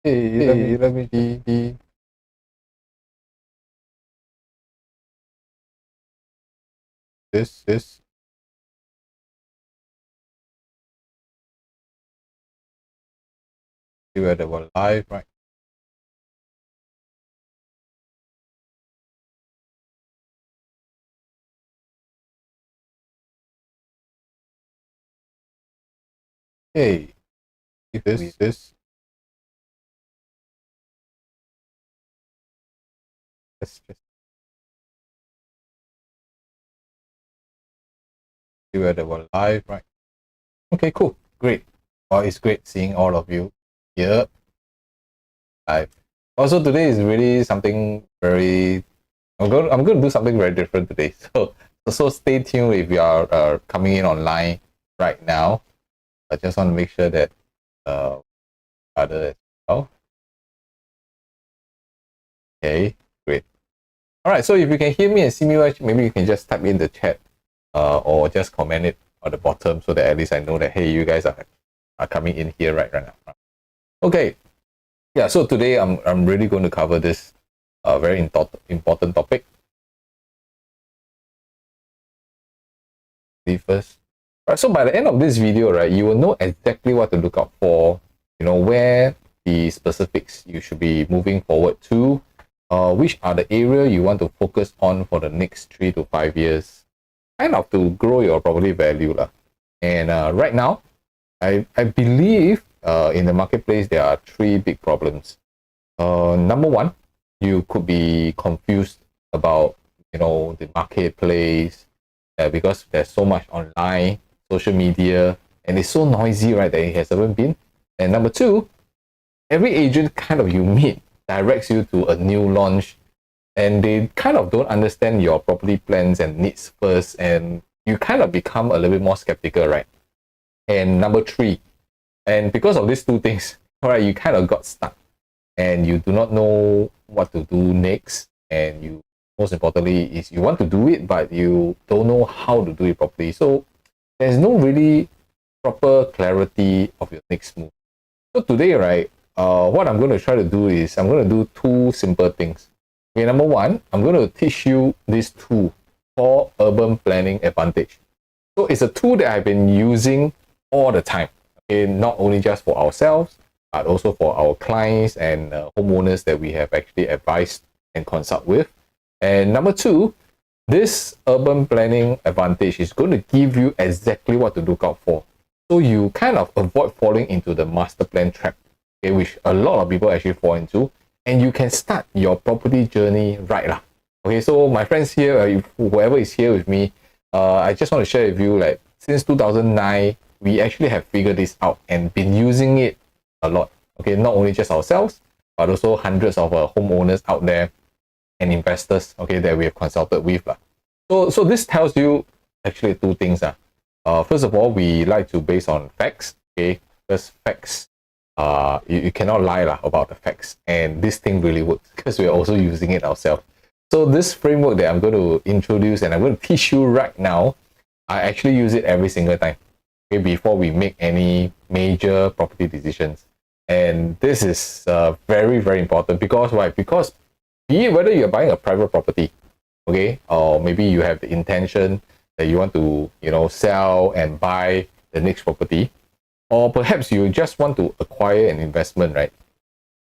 Let me see. This. See whether we're live, right? Hey, this. Let's just see whether we're live, right? Okay, cool, great. Well, it's great seeing all of you here live. Also, today is really something very. I'm going to do something very different today. So stay tuned if you are coming in online right now. I just want to make sure that other as well. Okay, great. All right, so if you can hear me and see me, maybe you can just type in the chat or just comment it on the bottom so that at least I know that, hey, you guys are coming in here right now. Okay, yeah, so today I'm really going to cover this very important topic. First, right, so by the end of this video, right, you will know exactly what to look out for, you know, where the specifics you should be moving forward to, which are the area you want to focus on for the next 3 to 5 years, kind of to grow your property value lah. And right now, I believe in the marketplace there are 3 big problems. Number one, you could be confused about, you know, the marketplace because there's so much online, social media, and it's so noisy, right, that it has ever been. And number two, every agent kind of you meet directs you to a new launch, and they kind of don't understand your property plans and needs first, and you kind of become a little bit more skeptical, right? And number three, and because of these 2 things, all right, you kind of got stuck and you do not know what to do next, and you, most importantly, is you want to do it but you don't know how to do it properly. So there's no really proper clarity of your next move. So today, right, what I'm going to try to do is I'm going to do 2 simple things. Okay, number one, I'm going to teach you this tool called Urban Planning Advantage. So it's a tool that I've been using all the time. Okay, not only just for ourselves, but also for our clients and homeowners that we have actually advised and consult with. And number 2, this Urban Planning Advantage is going to give you exactly what to look out for. So you kind of avoid falling into the master plan trap, okay, which a lot of people actually fall into, and you can start your property journey right now. Okay, so my friends here, whoever is here with me, I just want to share with you, like, since 2009, we actually have figured this out and been using it a lot. Okay, not only just ourselves, but also hundreds of homeowners out there and investors, okay, that we have consulted with. So this tells you actually 2 things. First of all, we like to base on facts. Okay, because facts, you cannot lie about the facts, and this thing really works because we're also using it ourselves. So this framework that I'm going to introduce and I'm going to teach you right now, I actually use it every single time, okay, before we make any major property decisions. And this is very, very important because why? Because be it whether you're buying a private property, okay, or maybe you have the intention that you want to, you know, sell and buy the next property, or perhaps you just want to acquire an investment, right?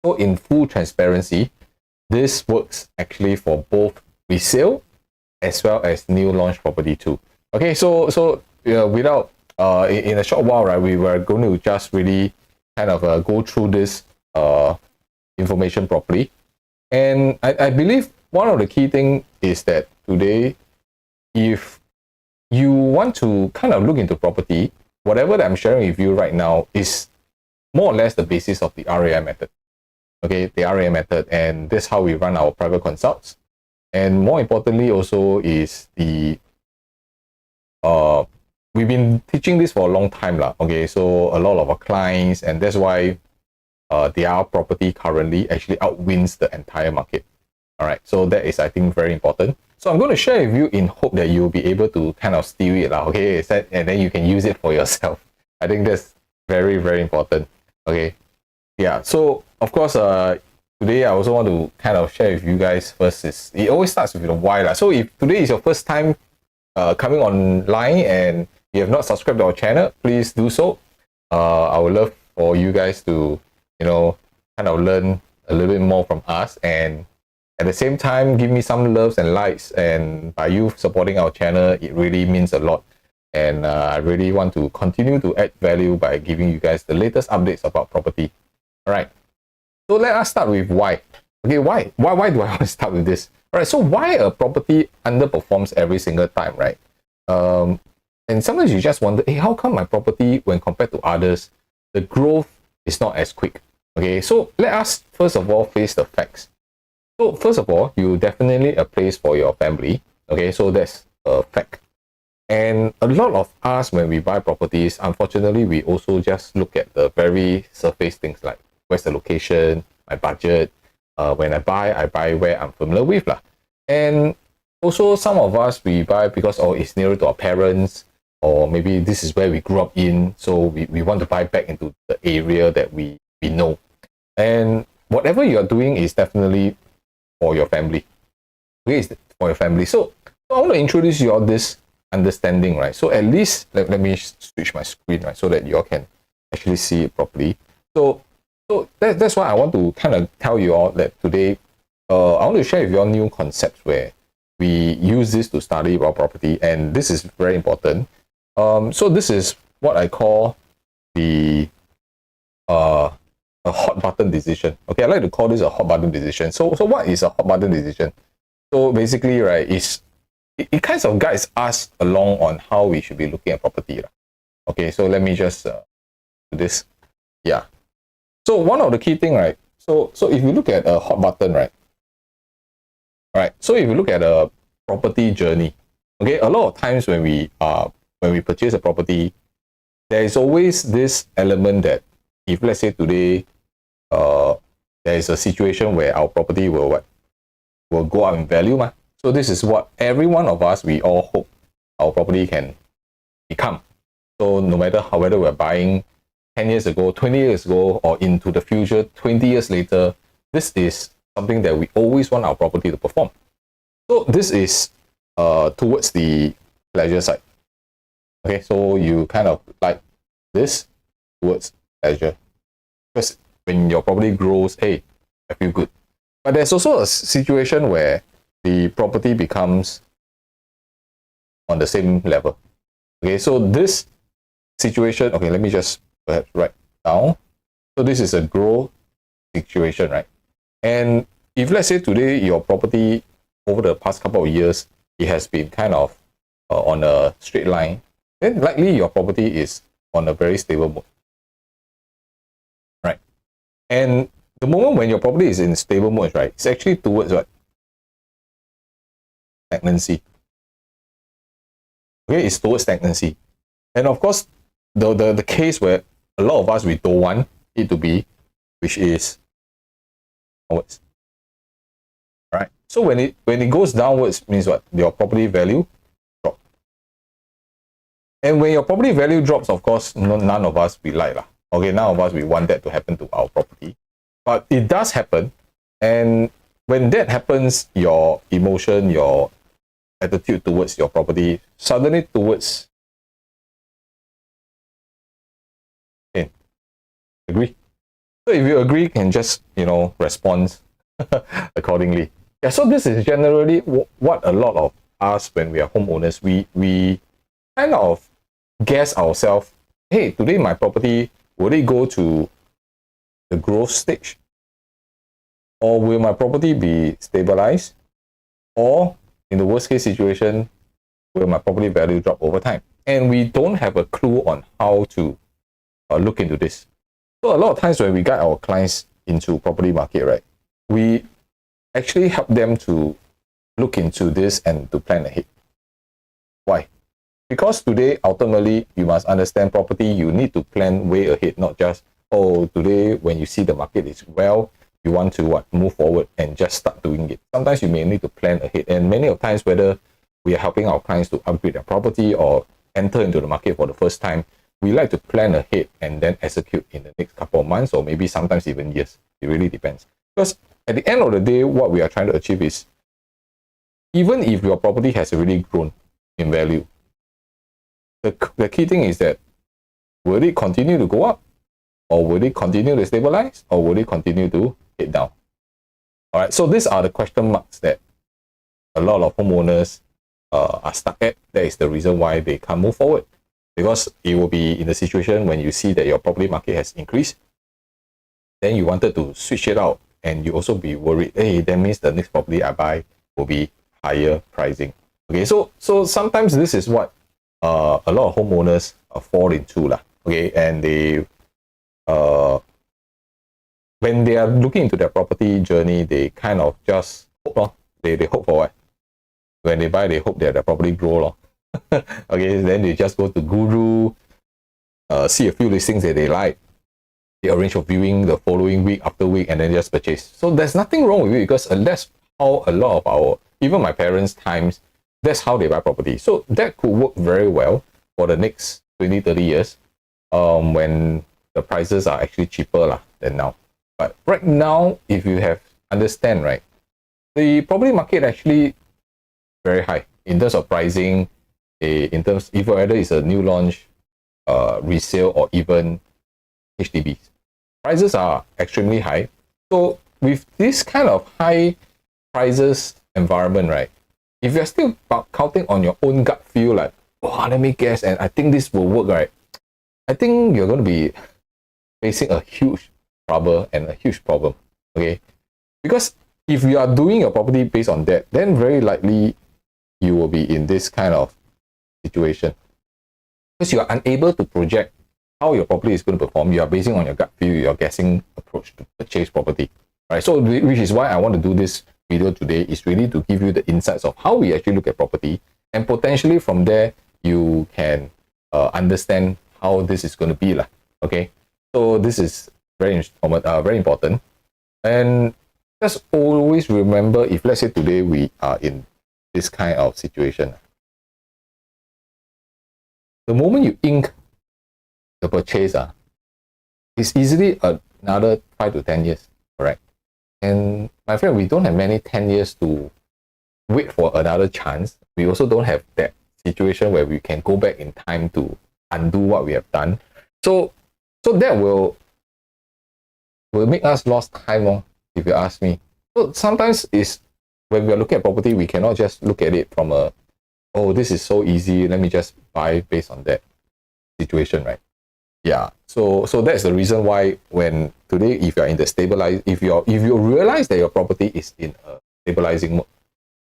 So in full transparency, this works actually for both resale as well as new launch property too. Okay, so without in a short while, right, we were going to just really kind of go through this information properly. And I believe one of the key things is that today, if you want to kind of look into property, whatever that I'm sharing with you right now is more or less the basis of the REI method. Okay, the REI method, and this is how we run our private consults. And more importantly also is the we've been teaching this for a long time lah. Okay, so a lot of our clients, and that's why their property currently actually outwins the entire market. All right, so that is, I think, very important. So I'm going to share with you in hope that you'll be able to kind of steal it lah. Okay, and then you can use it for yourself. I think that's very, very important. Okay, yeah. So of course, today I also want to kind of share with you guys first is, it always starts with the why lah. So if today is your first time coming online and you have not subscribed to our channel, please do so. I would love for you guys to, you know, kind of learn a little bit more from us, and at the same time give me some loves and likes, and by you supporting our channel, it really means a lot. And I really want to continue to add value by giving you guys the latest updates about property. All right, so let us start with why. Okay, why do I want to start with this? All right, so why a property underperforms every single time, right? And sometimes you just wonder, hey, how come my property, when compared to others, the growth is not as quick? Okay, so let us first of all face the facts. So first of all, you definitely a place for your family. Okay, so that's a fact. And a lot of us, when we buy properties, unfortunately, we also just look at the very surface things like where's the location, my budget. When I buy where I'm familiar with lah. And also some of us, we buy because it's nearer to our parents, or maybe this is where we grew up in, so we want to buy back into the area that we know. And whatever you're doing is definitely for your family. Okay, it's for your family. So I want to introduce you all this understanding, right? So at least let me switch my screen, right, so that you all can actually see it properly. So that's why I want to kind of tell you all that today I want to share with you all new concepts where we use this to study about property, and this is very important. So this is what I call the a hot button decision. Okay, I like to call this a hot button decision. So what is a hot button decision? So basically, right, it kind of guides us along on how we should be looking at property. Okay, so let me just do this. Yeah. So one of the key thing, right? So if you look at a hot button, right? Right. So if you look at a property journey, okay, a lot of times when we purchase a property, there is always this element that if let's say today there is a situation where our property will go up in value, ma. So this is what every one of us, we all hope our property can become. So no matter whether we're buying 10 years ago, 20 years ago, or into the future, 20 years later, this is something that we always want our property to perform. So this is towards the pleasure side. Okay, so you kind of like this towards pleasure. Because when your property grows, hey, I feel good. But there's also a situation where the property becomes on the same level. Okay, so this situation, okay, let me just perhaps write down. So this is a growth situation, right? And if let's say today your property over the past couple of years, it has been kind of on a straight line, then likely your property is on a very stable mode, right? And the moment when your property is in stable mode, right, it's actually towards what? Stagnancy. Okay, it's towards stagnancy. And of course, the case where a lot of us, we don't want it to be, which is downwards. Right? So when it goes downwards, means what? Your property value drop. And when your property value drops, of course, none of us we like lah. Okay, none of us we want that to happen to our property. But it does happen, and when that happens, your emotion, your attitude towards your property suddenly towards agree. So if you agree, can just respond accordingly. Yeah, so this is generally what a lot of us, when we are homeowners, we kind of guess ourselves, hey, today my property, will it go to the growth stage? Or will my property be stabilized? Or in the worst case situation, will my property value drop over time? And we don't have a clue on how to look into this. So a lot of times when we guide our clients into property market, right, we actually help them to look into this and to plan ahead. Why? Because today, ultimately, you must understand property, you need to plan way ahead, not just, oh, today when you see the market is well, you want to move forward and just start doing it. Sometimes you may need to plan ahead, and many of times, whether we are helping our clients to upgrade their property or enter into the market for the first time, we like to plan ahead and then execute in the next couple of months or maybe sometimes even years. It really depends. Because at the end of the day, what we are trying to achieve is, even if your property has already grown in value, the key thing is that, will it continue to go up? Or will it continue to stabilize? Or will it continue to head down? All right, so these are the question marks that a lot of homeowners are stuck at. That is the reason why they can't move forward. Because it will be in the situation when you see that your property market has increased, then you wanted to switch it out, and you also be worried, hey, that means the next property I buy will be higher pricing. Okay, so sometimes this is what a lot of homeowners fall into lah. Okay, and they when they are looking into their property journey, they kind of just hope. They hope for what? When they buy, they hope that the property grow. Okay, then they just go to Guru, see a few listings that they like. They arrange for viewing the following week after week and then just purchase. So there's nothing wrong with it, because that's how a lot of our, even my parents' times, that's how they buy property. So that could work very well for the next 20, 30 years when the prices are actually cheaper than now. But right now, if you have understand, right, the property market actually very high in terms of pricing, in terms if whether it's a new launch, resale, or even HDBs. Prices are extremely high. So with this kind of high prices environment, right, if you're still counting on your own gut feel, like, oh, let me guess, and I think this will work, right, I think you're going to be facing a huge trouble and a huge problem. Okay, because if you are doing your property based on that, then very likely you will be in this kind of situation, because you are unable to project how your property is going to perform. You are basing on your gut feel, your guessing approach to purchase property, right? So which is why I want to do this video today, is really to give you the insights of how we actually look at property, and potentially from there you can understand how this is going to be. Okay, so this is very important. And just always remember, if let's say today we are in this kind of situation, the moment you ink the purchase, it's easily another 5 to 10 years, correct? And my friend, we don't have many 10 years to wait for another chance. We also don't have that situation where we can go back in time to undo what we have done. So that will make us lost time, if you ask me. So sometimes when we are looking at property, we cannot just look at it from a, oh, this is so easy, let me just buy based on that situation, right? Yeah, so that's the reason why when today, if you're in the if you realize that your property is in a stabilizing mode,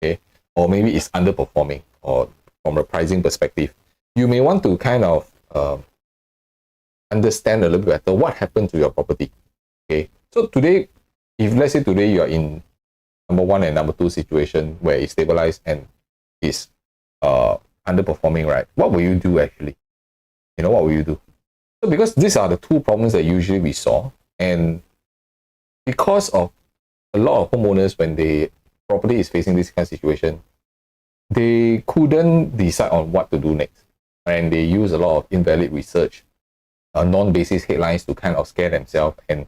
okay, or maybe it's underperforming, or from a pricing perspective, you may want to kind of understand a little bit better what happened to your property. Okay, so today, if let's say today you are in number 1 and number 2 situation where it's stabilized and is underperforming, right? What will you do actually? What will you do? So because these are the two problems that usually we saw, and because of a lot of homeowners, when the property is facing this kind of situation, they couldn't decide on what to do next, and they use a lot of invalid research, non-basis headlines to kind of scare themselves, and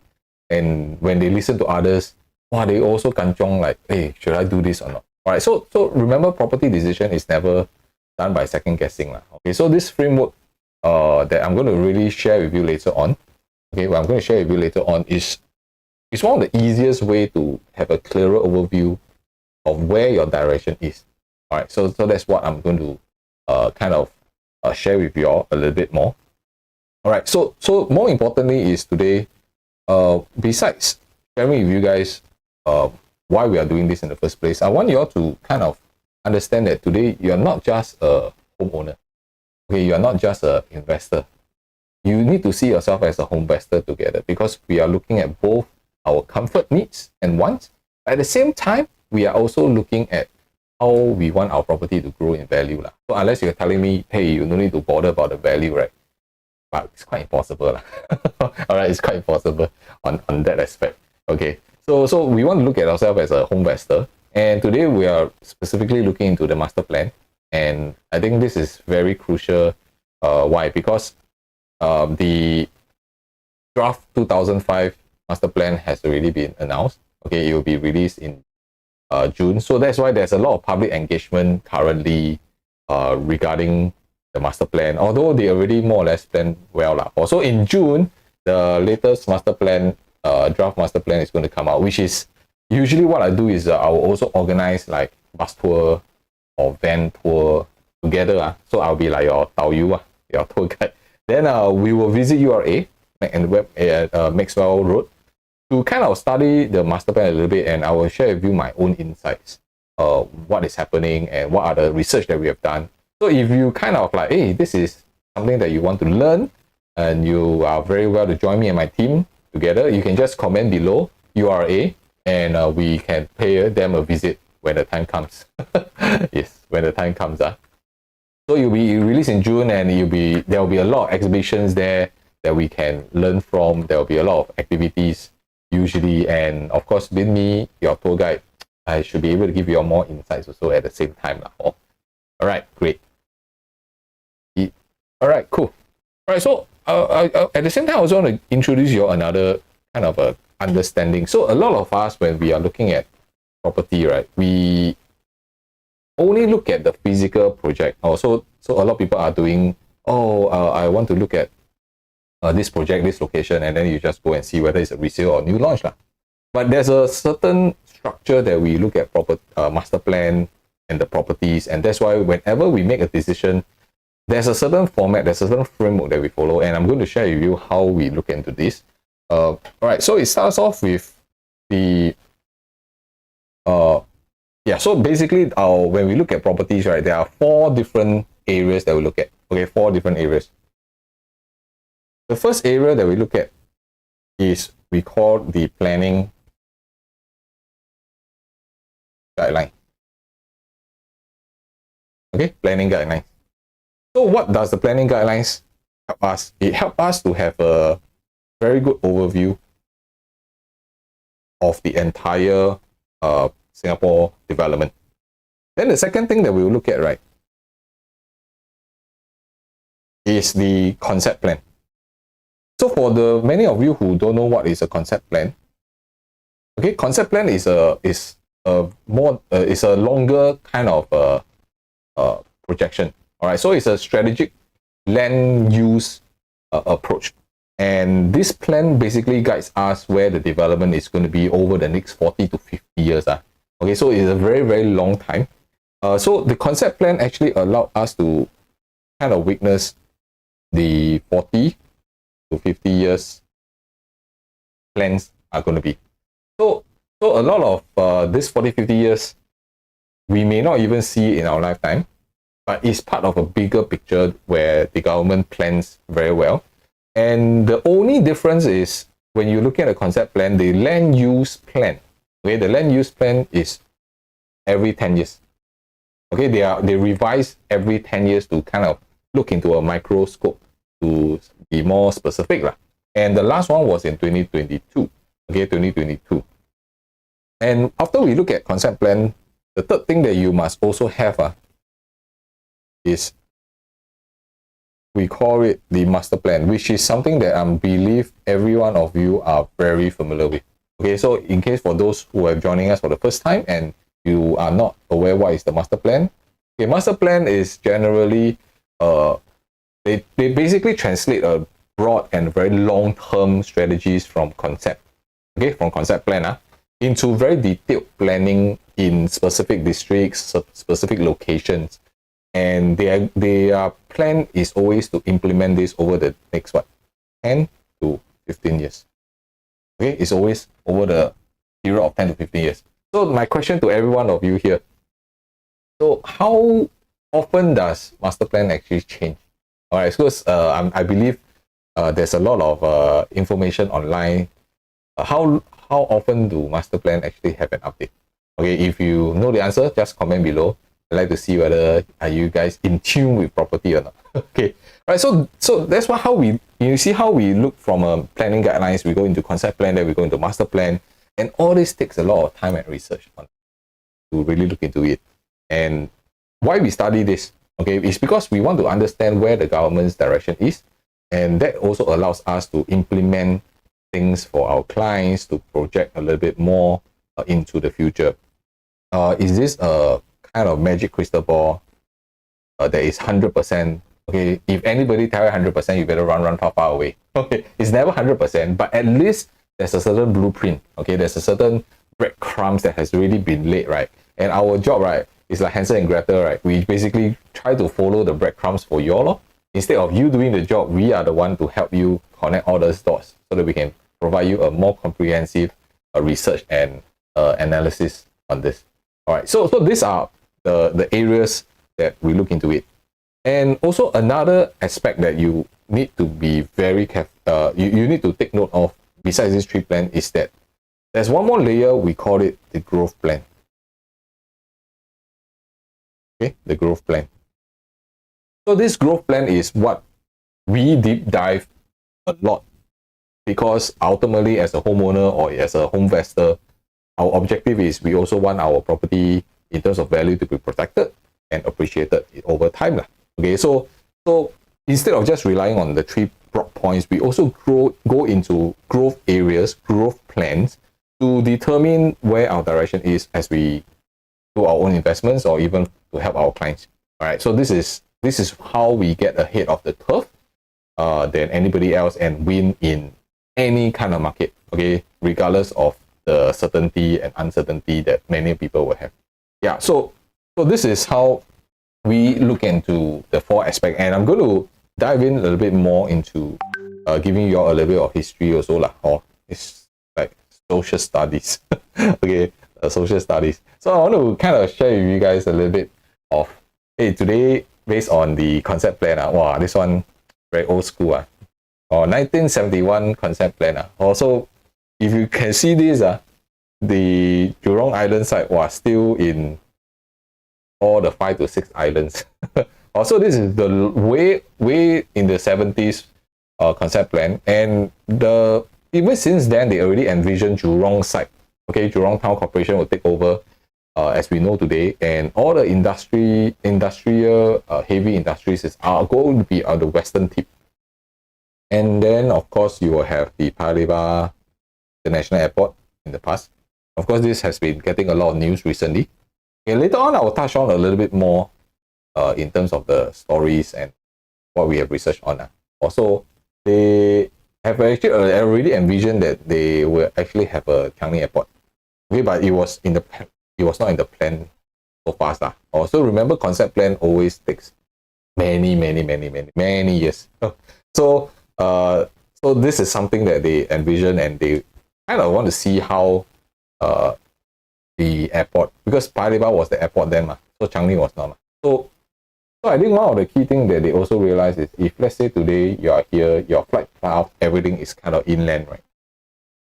when they listen to others, they also kanchong like, hey, should I do this or not? All right, so remember, property decision is never done by second guessing. Okay, so this framework that I'm going to really share with you later on, okay, what I'm going to share with you later on is one of the easiest way to have a clearer overview of where your direction is. All right, so that's what I'm going to kind of share with you all a little bit more. All right, so more importantly is today, besides sharing with you guys why we are doing this in the first place, I want you all to kind of understand that today you're not just a homeowner. Okay, you are not just an investor. You need to see yourself as a home investor together, because we are looking at both our comfort needs and wants. At the same time, we are also looking at how we want our property to grow in value. So unless you're telling me, hey, you don't need to bother about the value, right? But it's quite impossible. All right, it's quite impossible on that aspect. Okay, so we want to look at ourselves as a home investor. And today we are specifically looking into the master plan. And I think this is very crucial. Why? Because the draft 2005 master plan has already been announced. Okay, it will be released in June. So that's why there's a lot of public engagement currently regarding the master plan, although they already more or less planned well. Also in June, the latest master plan, draft master plan is going to come out, which is usually what I do is I will also organize like bus tour or van tour together. So I'll be like your tao yu, your tour guide. Then we will visit URA and Maxwell Road to kind of study the master plan a little bit, and I will share with you my own insights, what is happening and what are the research that we have done. So if you kind of like, hey, this is something that you want to learn and you are very well to join me and my team together, you can just comment below URA and we can pay them a visit when the time comes. Yes, when the time comes. So you'll be released in June, and there will be a lot of exhibitions there that we can learn from. There will be a lot of activities usually, and of course with me, your tour guide, I should be able to give you more insights also at the same time. All right, great. All right, cool. All right, so at the same time, I also want to introduce you another kind of a understanding. So a lot of us, when we are looking at property, right, we only look at the physical project. So a lot of people are doing, I want to look at this project, this location, and then you just go and see whether it's a resale or new launch. But there's a certain structure that we look at master plan and the properties, and that's why whenever we make a decision, there's a certain format, there's a certain framework that we follow, and I'm going to share with you how we look into this. All right, so it starts off with the so basically when we look at properties, right, there are 4 different areas that we look at. Okay, 4 different areas. The first area that we look at is we call the planning guideline. Okay, planning guidelines. So what does the planning guidelines help us? It helps us to have a very good overview of the entire Singapore development. Then the second thing that we will look at, right, is the concept plan. So for the many of you who don't know what is a concept plan, okay, concept plan is a longer kind of projection. All right, so it's a strategic land use approach, and this plan basically guides us where the development is going to be over the next 40 to 50 years. Okay, so it's a very, very long time. So the concept plan actually allowed us to kind of witness the 40 to 50 years plans are going to be. So a lot of this 40, 50 years, we may not even see in our lifetime, but it's part of a bigger picture where the government plans very well. And the only difference is when you look at a concept plan, the land use plan. Okay, the land use plan is every 10 years. Okay, they revise every 10 years to kind of look into a microscope to be more specific. And the last one was in 2022. Okay, 2022. And after we look at concept plan, the third thing that you must also have is, we call it the master plan, which is something that I believe every one of you are very familiar with. Okay, so in case for those who are joining us for the first time and you are not aware what is the master plan, okay, master plan is generally they basically translate a broad and very long-term strategies from concept, okay, from concept plan into very detailed planning in specific districts, specific locations. And their plan is always to implement this over the next 10 to 15 years. Okay, it's always over the period of 10 to 15 years. So my question to every one of you here, so how often does master plan actually change? All right, because I believe there's a lot of information online. How often do master plan actually have an update? Okay, if you know the answer, just comment below. I'd like to see whether are you guys in tune with property or not. Okay, all right. So that's how you see how we look from a planning guidelines. We go into concept plan, then we go into master plan, and all this takes a lot of time and research to really look into it. And why we study this, okay, is because we want to understand where the government's direction is, And that also allows us to implement things for our clients to project a little bit more into the future. Is this a kind of magic crystal ball that is 100%? Okay, if anybody tell you 100%, you better run far away. Okay, it's never 100%, but at least there's a certain blueprint. Okay, there's a certain breadcrumbs that has already been laid, right? And our job, right, is like Hansel and Gretel, right? We basically try to follow the breadcrumbs for you all. Instead of you doing the job, we are the one to help you connect all those dots so that we can provide you a more comprehensive research and analysis on this. All right, so these are the areas that we look into it. And also another aspect that you need to be very careful, you need to take note of besides this 3 plan is that there's one more layer, we call it the growth plan. Okay, the growth plan. So this growth plan is what we deep dive a lot, because ultimately as a homeowner or as a home investor, our objective is we also want our property in terms of value to be protected and appreciated over time. Okay, so instead of just relying on the 3 broad points, we also go into growth areas, growth plans to determine where our direction is as we do our own investments or even to help our clients. All right, so this is how we get ahead of the curve than anybody else and win in any kind of market, okay, regardless of the certainty and uncertainty that many people will have. Yeah, so this is how we look into the 4 aspects, and I'm going to dive in a little bit more into giving you all a little bit of history also lah, or it's like social studies. Okay, social studies. So I want to kind of share with you guys a little bit of, hey, today based on the concept plan, wow, this one very old school, or 1971 concept plan. Also, if you can see this, the Jurong Island side was still in all the 5 to 6 islands. Also, this is the way in the 70s concept plan, and even since then they already envisioned Jurong side. Okay, Jurong Town Corporation will take over as we know today, and all the industrial heavy industries are going to be on the western tip. And then of course you will have the Paya Lebar International Airport in the past. Of course, this has been getting a lot of news recently. Okay, later on I will touch on a little bit more in terms of the stories and what we have researched on. Also, they have actually already envisioned that they will actually have a Changi airport. Okay, but it was not in the plan so fast. Also, remember, concept plan always takes many years. So this is something that they envision, and they kind of want to see how the airport, because Paya Lebar was the airport then, so Changi was not. So I think one of the key things that they also realize is, if let's say today you are here, your flight path, everything is kind of inland, right?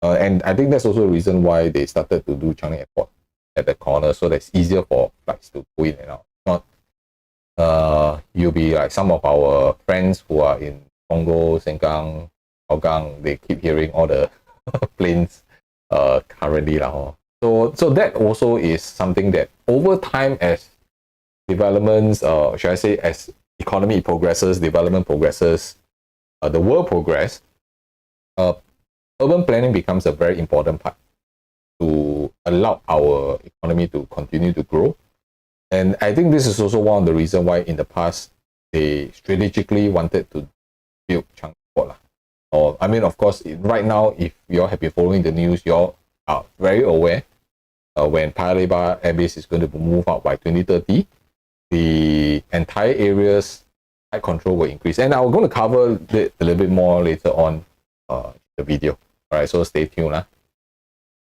And I think that's also a reason why they started to do Changi Airport at the corner, so that it's easier for flights to go in and out. Not you'll be like some of our friends who are in Congo, Sengkang, Hougang, they keep hearing all the planes currently. So that also is something that over time, as developments, should I say, as economy progresses, development progresses, the world progress, urban planning becomes a very important part to allow our economy to continue to grow. And I think this is also one of the reasons why in the past they strategically wanted to build Changi Airport. Or, I mean, of course, right now, if you all have been following the news, you all are very aware when Paya Lebar Air Base is going to move out by 2030, the entire area's flight control will increase. And I'm going to cover it a little bit more later on the video. All right, so stay tuned.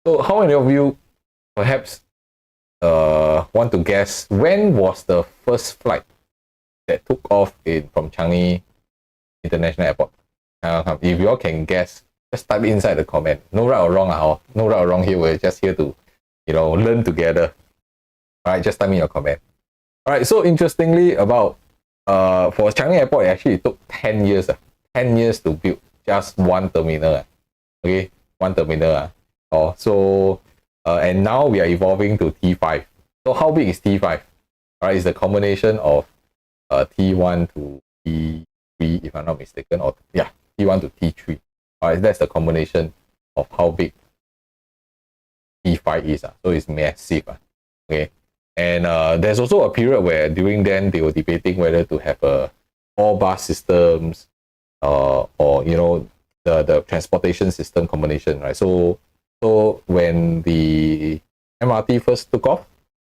So how many of you perhaps want to guess when was the first flight that took off from Changi International Airport? If you all can guess, just type inside the comment. No right or wrong. No right or wrong here. We're just here to, learn together. All right, just type in your comment. All right, so interestingly, about for Changi Airport, it actually took 10 years. 10 years to build just one terminal. Okay, one terminal. And now we are evolving to T5. So how big is T5? All right, it's the combination of T1 to T3, if I'm not mistaken, or yeah, T1 to T3. All right, that's the combination of how big T5 is. So it's massive. Okay. And there's also a period where during then they were debating whether to have a all bus systems or you know the transportation system combination, right? So when the MRT first took off,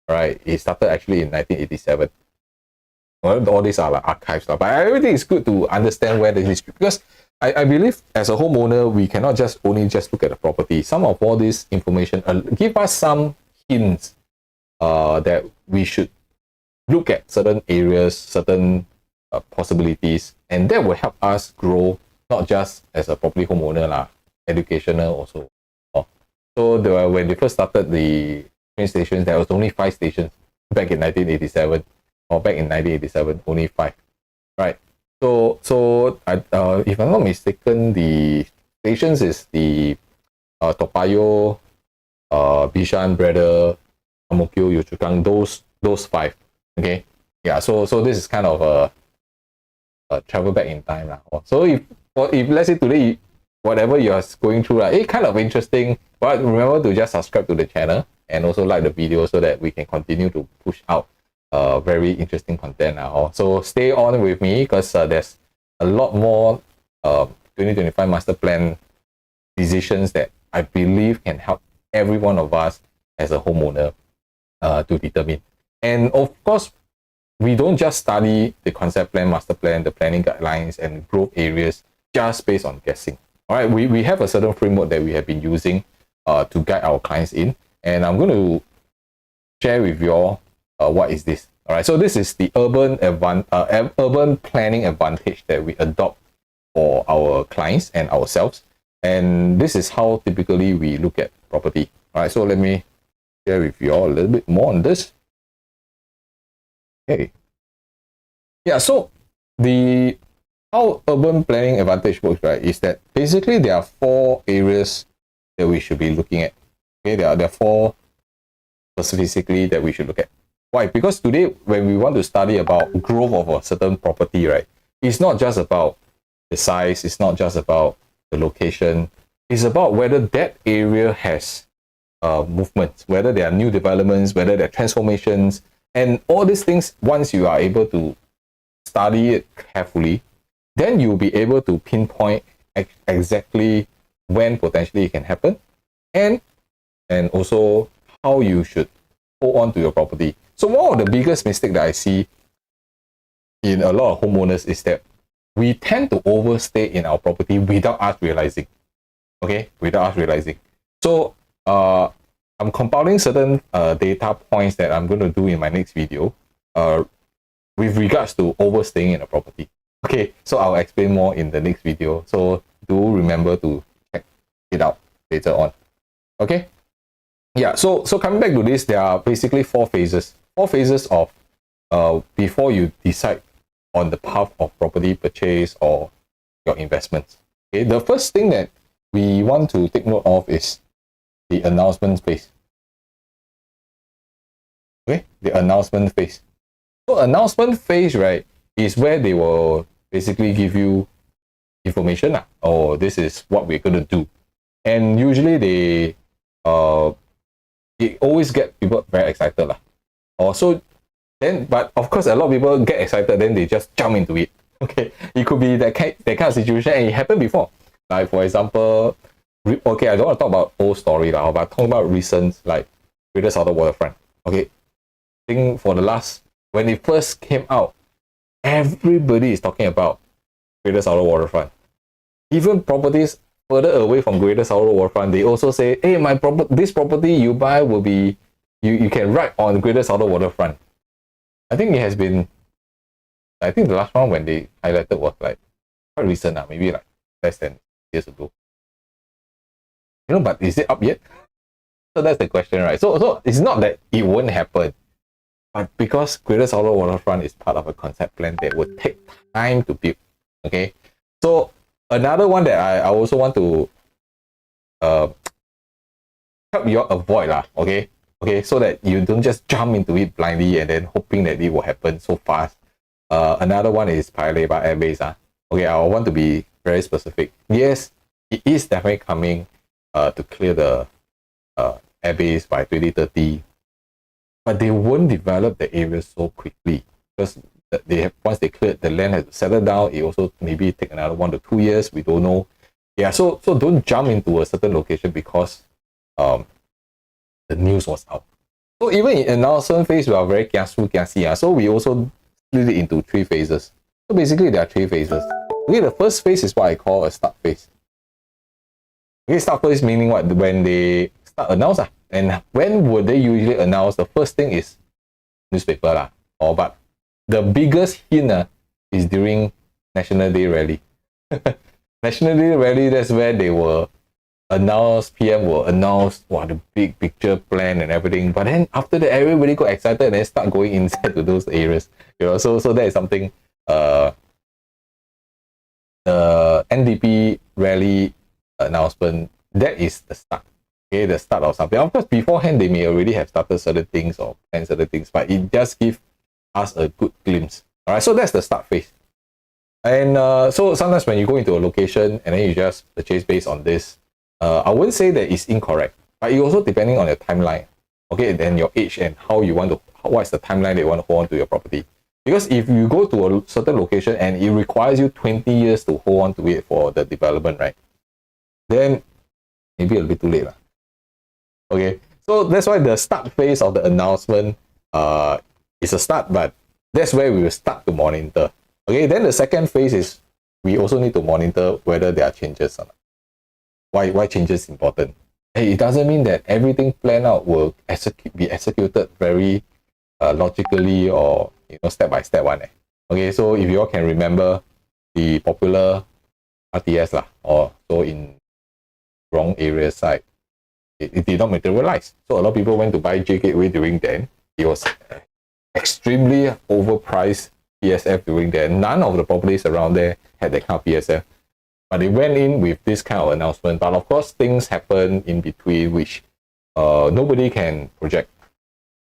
right, it started actually in 1987. Well, all these are like archives, but everything is good to understand where the history, because I believe as a homeowner, we cannot just only look at the property. Some of all this information give us some hints that we should look at certain areas, certain possibilities, and that will help us grow, not just as a property homeowner, educational also. So when they first started the train stations, there was only 5 stations back in 1987, or back in 1987, only 5, right? So if I'm not mistaken, the stations is the Toa Payoh, Bishan, Brother, Ang Mo Kio, Yio Chu Kang, those 5. Okay, yeah. So this is kind of a travel back in time. So if let's say today, whatever you're going through, it's kind of interesting, but remember to just subscribe to the channel and also like the video so that we can continue to push out very interesting content. So stay on with me, because there's a lot more 2025 master plan decisions that I believe can help every one of us as a homeowner to determine. And of course, we don't just study the concept plan, master plan, the planning guidelines, and growth areas just based on guessing. All right, we have a certain framework that we have been using to guide our clients in, and I'm going to share with you all what is this. All right, so this is the urban planning advantage that we adopt for our clients and ourselves, and this is how typically we look at property. All right, so let me share with you all a little bit more on this. Okay, yeah, so how urban planning advantage works, right, is that basically there are 4 areas that we should be looking at. Okay, there are 4 specifically that we should look at. Why? Because today, when we want to study about growth of a certain property, right, it's not just about the size, it's not just about the location, it's about whether that area has movements, whether there are new developments, whether there are transformations, and all these things. Once you are able to study it carefully, then you'll be able to pinpoint exactly when potentially it can happen, and also how you should hold on to your property. So one of the biggest mistake that I see in a lot of homeowners is that we tend to overstay in our property without us realizing. Okay, without us realizing. So I'm compiling certain data points that I'm going to do in my next video with regards to overstaying in a property. Okay, so I'll explain more in the next video. So do remember to check it out later on. Okay. Yeah, so coming back to this, there are basically 4 phases. 4 phases of before you decide on the path of property purchase or your investments. Okay, the first thing that we want to take note of is the announcement phase. Okay, the announcement phase. So announcement phase, right, is where they will basically give you information, or this is what we're going to do. And usually they it always get people very excited. Also, then, but of course, a lot of people get excited, then they just jump into it. Okay, it could be that kind of situation, and it happened before. Like, for example, okay, I don't want to talk about old story, but talk about recent, like Greater Southern Waterfront. Okay, I think for the last, when it first came out, everybody is talking about Greater Southern Waterfront. Even properties further away from Greater Southern Waterfront, they also say, hey, this property you buy will be, you can ride on Greater Southern Waterfront. I think it has been, I think the last one when they highlighted was like quite recent, maybe like less than years ago. You know, but is it up yet? So that's the question, right? So it's not that it won't happen, but because Greater Southern Waterfront is part of a concept plan that will take time to build. Okay, so another one that I also want to help you avoid, okay, so that you don't just jump into it blindly and then hoping that it will happen so fast. Another one is Paya Lebar Air Base. Okay, I want to be very specific. Yes, it is definitely coming to clear the airbase by 2030, but they won't develop the area so quickly because they have, once they clear the land has to settle down. It also maybe take another 1 to 2 years. We don't know. Yeah, so don't jump into a certain location because the news was out. So even in announcement phase, we are very kiasu. So we also split it into 3 phases. So basically, there are 3 phases. Okay, the first phase is what I call a start phase. Okay, start phase meaning what? When they start announce. And when would they usually announce? The first thing is newspaper lah. But the biggest hint is during National Day rally. National Day rally, that's where they will announce, PM will announce the big picture plan and everything. But then after that, everybody got excited and then start going inside to those areas. So that is something the NDP rally announcement, that is the start. Okay, the start of something. Of course, beforehand they may already have started certain things or planned certain things, but it just gives us a good glimpse. All right, so that's the start phase. And so sometimes when you go into a location and then you just purchase based on this, I wouldn't say that it's incorrect, but it also depending on your timeline. Okay, then your age and how you want to, what's the timeline that you want to hold on to your property. Because if you go to a certain location and it requires you 20 years to hold on to it for the development, right? Then maybe a little bit too late. Okay, so that's why the start phase of the announcement is a start, but that's where we will start to monitor. Okay, then the second phase is we also need to monitor whether there are changes or not. Why changes is important? Hey, it doesn't mean that everything planned out will be executed very logically or step by step one. Okay, so if you all can remember the popular RTS or so in wrong area side, it did not materialize. So a lot of people went to buy J Gateway during then. It was extremely overpriced PSF during then. None of the properties around there had that kind of PSF. But they went in with this kind of announcement. But of course, things happen in between which nobody can project.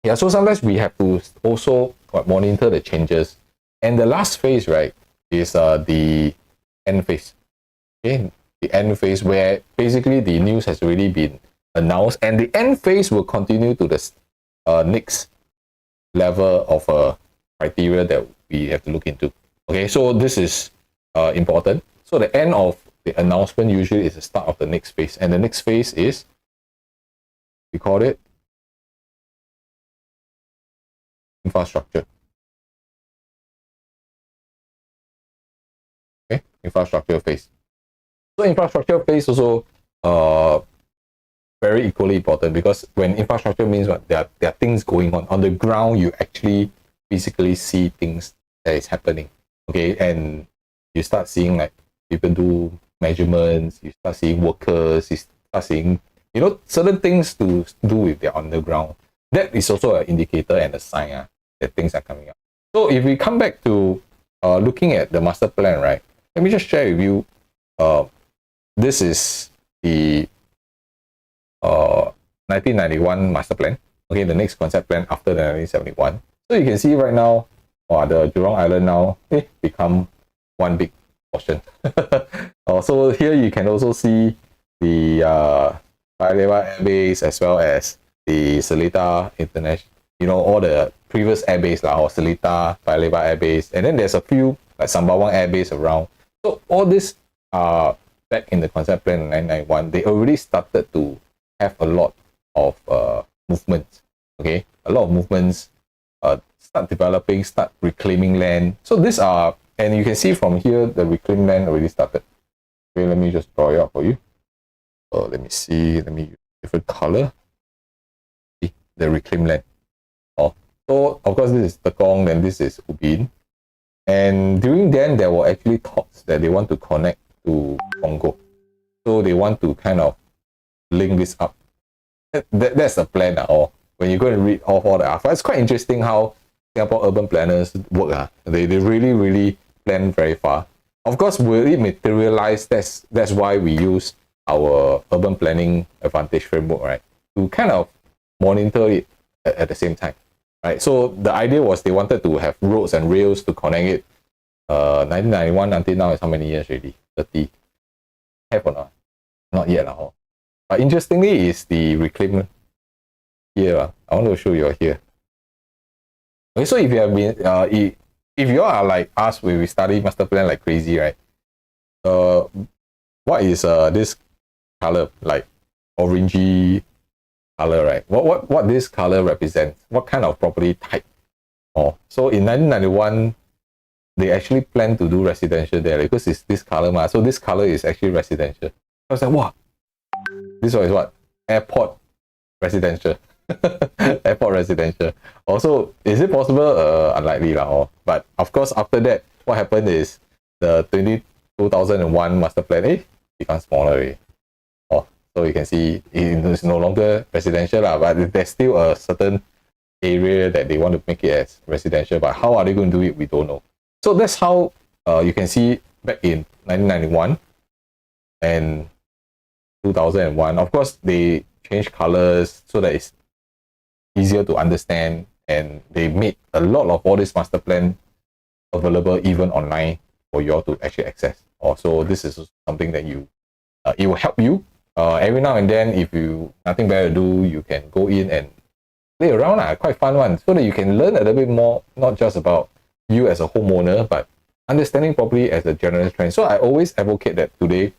Yeah, so sometimes we have to also monitor the changes. And the last phase, right, is the end phase. Okay, the end phase where basically the news has already been announced, and the end phase will continue to the next level of criteria that we have to look into. Okay, so this is important. So the end of the announcement usually is the start of the next phase, and the next phase is, we call it infrastructure. Okay, infrastructure phase. So infrastructure phase also very equally important, because when infrastructure means what, there are things going on the ground. You actually physically see things that is happening. Okay, and you start seeing like people do measurements, you start seeing workers, you start seeing certain things to do with their underground. That is also an indicator and a sign that things are coming up. So if we come back to looking at the master plan, right, let me just share with you. This is the 1991 master plan. Okay, the next concept plan after the 1971. So you can see right now, the Jurong Island now become one big portion. So here you can also see the Paya Lebar Air Base as well as the Seletar International. All the previous air base or Seletar, Paya Lebar Air Base, and then there's a few like Sembawang Air Base around. So all this back in the concept plan in 1991, they already started to have a lot of movements. Okay, a lot of movements, start developing, start reclaiming land. So these are, and you can see from here, the reclaimed land already started. Okay, let me just draw it out for you. Let me see, let me use different color. See, the reclaimed land. So of course this is Tekong, then this is Ubin. And during then, there were actually talks that they want to connect to Congo. So they want to kind of link this up. That's the plan. Or when you go and read all the alpha, it's quite interesting how Singapore urban planners work. They really, really plan very far. Of course, will it materialize? That's why we use our urban planning advantage framework, right? To kind of monitor it at the same time. Right, so the idea was they wanted to have roads and rails to connect it 1991 until now is how many years already? 30. Have or not? Not yet. But interestingly is the reclaim here. I want to show you here. Okay, so if you have been, if you are like us, where we study master plan like crazy, right? What is this color, like orangey color, right? What this color represents? What kind of property type? So in 1991, they actually plan to do residential there because it's this color, so this color is actually residential. I was like, wow, this one is what? Airport residential. Airport residential. Also, is it possible? Unlikely lah. But of course, after that, what happened is the 2001 master plan becomes smaller already. So you can see it's no longer residential lah, but there's still a certain area that they want to make it as residential. But how are they going to do it? We don't know. So that's how you can see back in 1991 and 2001. Of course, they changed colors so that it's easier to understand, and they made a lot of all this master plan available even online for you all to actually access. Also, this is something that it will help you every now and then. If you nothing better to do, you can go in and play around. Quite fun one, so that you can learn a little bit more, not just about you as a homeowner, but understanding property as a general trend. So I always advocate that today,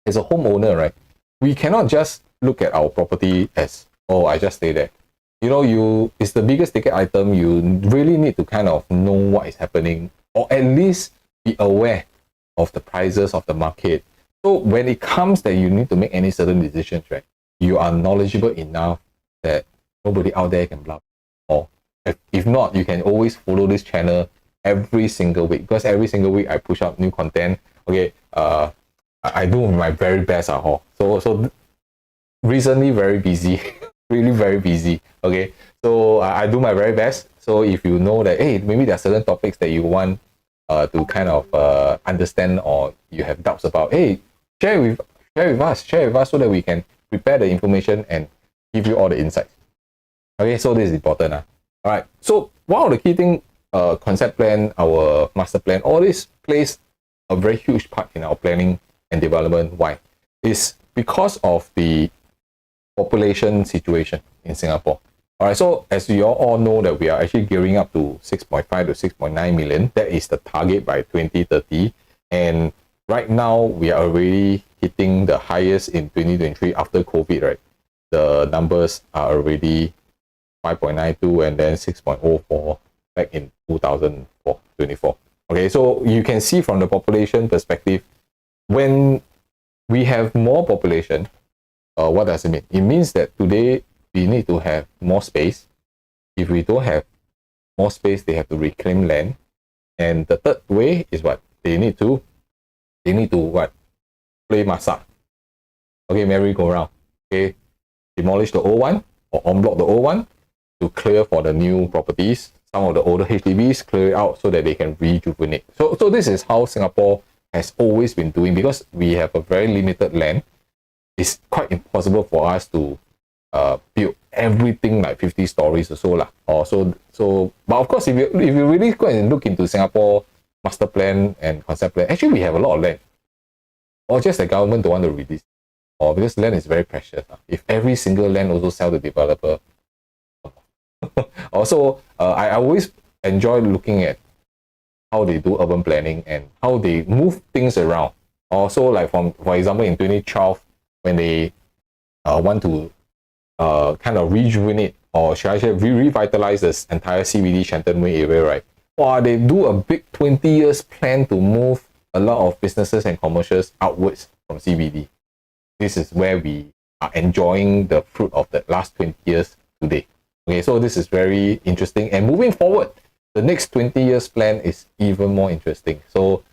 as a homeowner, right, we cannot just look at our property as, oh, I just stay there. It's the biggest ticket item. You really need to kind of know what is happening, or at least be aware of the prices of the market. So when it comes that you need to make any certain decisions, right, you are knowledgeable enough that nobody out there can bluff. Or if not, you can always follow this channel every single week, because every single week I push out new content. Okay, I do my very best. So recently very busy. Really very busy. Okay, so I do my very best. So if you know that, hey, maybe there are certain topics that you want to kind of understand, or you have doubts about, hey, share with us so that we can prepare the information and give you all the insights. Okay, so this is important. All right, so one of the key things, concept plan, our master plan, all this plays a very huge part in our planning and development. Why? Is because of the population situation in Singapore. All right, so as you all know that we are actually gearing up to 6.5 to 6.9 million. That is the target by 2030. And right now, we are already hitting the highest in 2023 after COVID, right? The numbers are already 5.92 and then 6.04 back in 2024. Okay, so you can see from the population perspective, when we have more population, what does it mean? It means that today we need to have more space. If we don't have more space, they have to reclaim land. And the third way is what? They need to what? Play masak. Okay, merry-go-round. Okay, demolish the old one or en bloc the old one to clear for the new properties. Some of the older HDBs, clear it out so that they can rejuvenate. So this is how Singapore has always been doing, because we have a very limited land. It's quite impossible for us to build everything like 50 stories or so. But of course, if you really go and look into Singapore master plan and concept plan, actually we have a lot of land. Or just the government don't want to release. Or because land is very precious. If every single land also sell the developer. Also, I always enjoy looking at how they do urban planning and how they move things around. Also, like for example, in 2012, when they want to kind of rejuvenate, or should I say revitalize this entire CBD Shenton Way area, right? Wow, they do a big 20 years plan to move a lot of businesses and commercials outwards from CBD. This is where we are enjoying the fruit of the last 20 years today. Okay, so this is very interesting. And moving forward, the next 20 years plan is even more interesting. So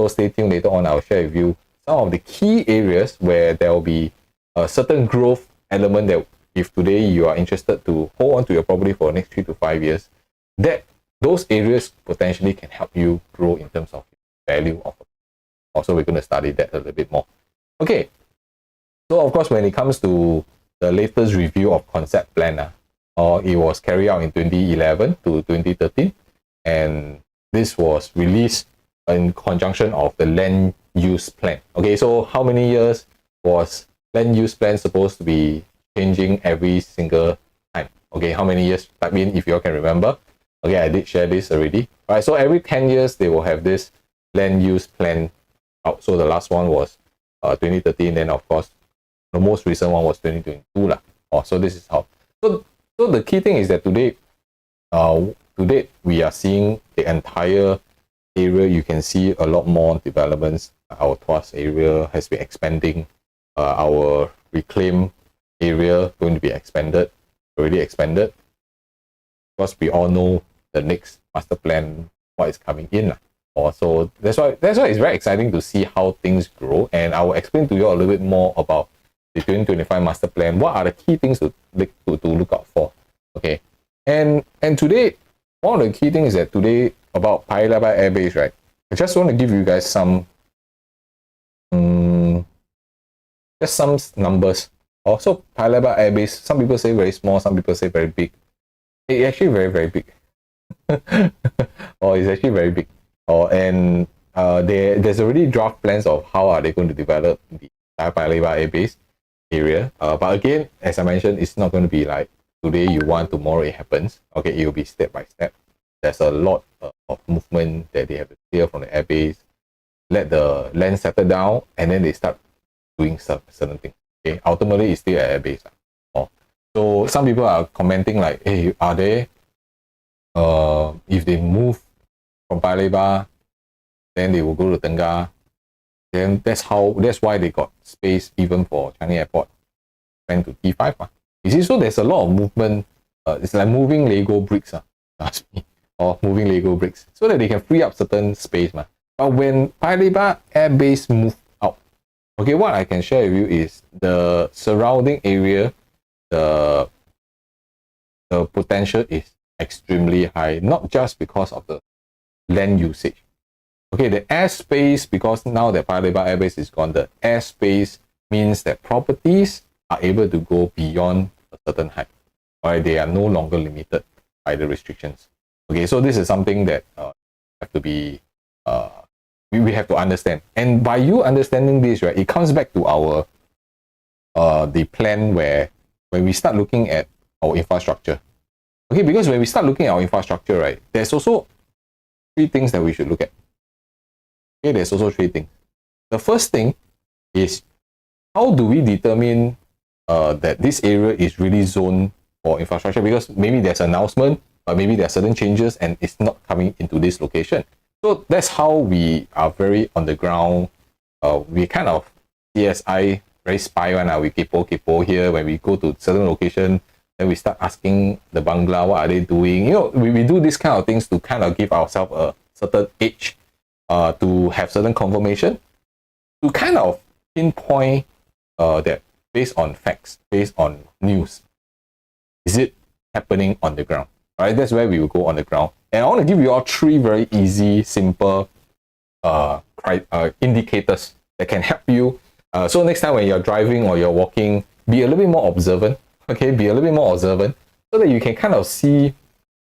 stay tuned. Later on, I'll share with you some of the key areas where there will be a certain growth element that if today you are interested to hold on to your property for the next 3 to 5 years, that those areas potentially can help you grow in terms of value of it. Also, we're going to study that a little bit more. Okay, so of course, when it comes to the latest review of concept plan, it was carried out in 2011 to 2013, and this was released in conjunction of the land use plan. Okay, so how many years was land use plan supposed to be changing every single time? Okay, how many years? Type in if you all can remember. Okay, I did share this already. All right, so every 10 years they will have this land use plan out. So the last one was 2013, then of course the most recent one was 2022 lah. Oh, so this is how. So the key thing is that today, today we are seeing the entire area. You can see a lot more developments. Our Tuas area has been expanding. Our reclaim area going to be expanded, already expanded. Because we all know the next master plan, what is coming in. So that's why it's very exciting to see how things grow. And I will explain to you a little bit more about the 2025 master plan. What are the key things to look out for? Okay. And today, one of the key things is that today about Paya Lebar Air Base, right? I just want to give you guys some just some numbers. Also, Paya Lebar Air Base, some people say very small, some people say very big. It's actually very, very big. It's actually very big. And there's already draft plans of how are they going to develop the Paya Lebar Air Base area. But again, as I mentioned, it's not going to be like today you want, tomorrow it happens. Okay, it will be step by step. There's a lot of movement that they have to clear from the airbase, let the land settle down, and then they start doing certain things. Okay, ultimately it's still an airbase. So some people are commenting like, hey, are they if they move from Paya Lebar, then they will go to Tengah. Then that's why they got space even for Changi Airport went to T5. You see, so there's a lot of movement. It's like moving Lego bricks, ask me, or moving Lego bricks, so that they can free up certain space. But when Paya Lebar Air Base move out, okay, what I can share with you is the surrounding area, the potential is extremely high, not just because of the land usage. Okay, the airspace, because now that Paya Lebar Air Base is gone, the airspace means that properties are able to go beyond a certain height. Alright, they are no longer limited by the restrictions. Okay, so this is something that have to be we have to understand. And by you understanding this, right, it comes back to our the plan where when we start looking at our infrastructure. Okay, because when we start looking at our infrastructure, right, there's also 3 things that we should look at. Okay, there's also 3 things. The first thing is, how do we determine that this area is really zoned for infrastructure? Because maybe there's an announcement, but maybe there are certain changes and it's not coming into this location. So that's how we are very on the ground. We kind of CSI, very spy one. We kepo here. When we go to certain location, then we start asking the Bangla, what are they doing? You know, we do this kind of things to kind of give ourselves a certain edge, to have certain confirmation, to kind of pinpoint that based on facts, based on news, is it happening on the ground? All right, that's where we will go on the ground. And I want to give you all 3 very easy, simple indicators that can help you. So next time when you're driving or you're walking, be a little bit more observant. Okay, be a little bit more observant so that you can kind of see,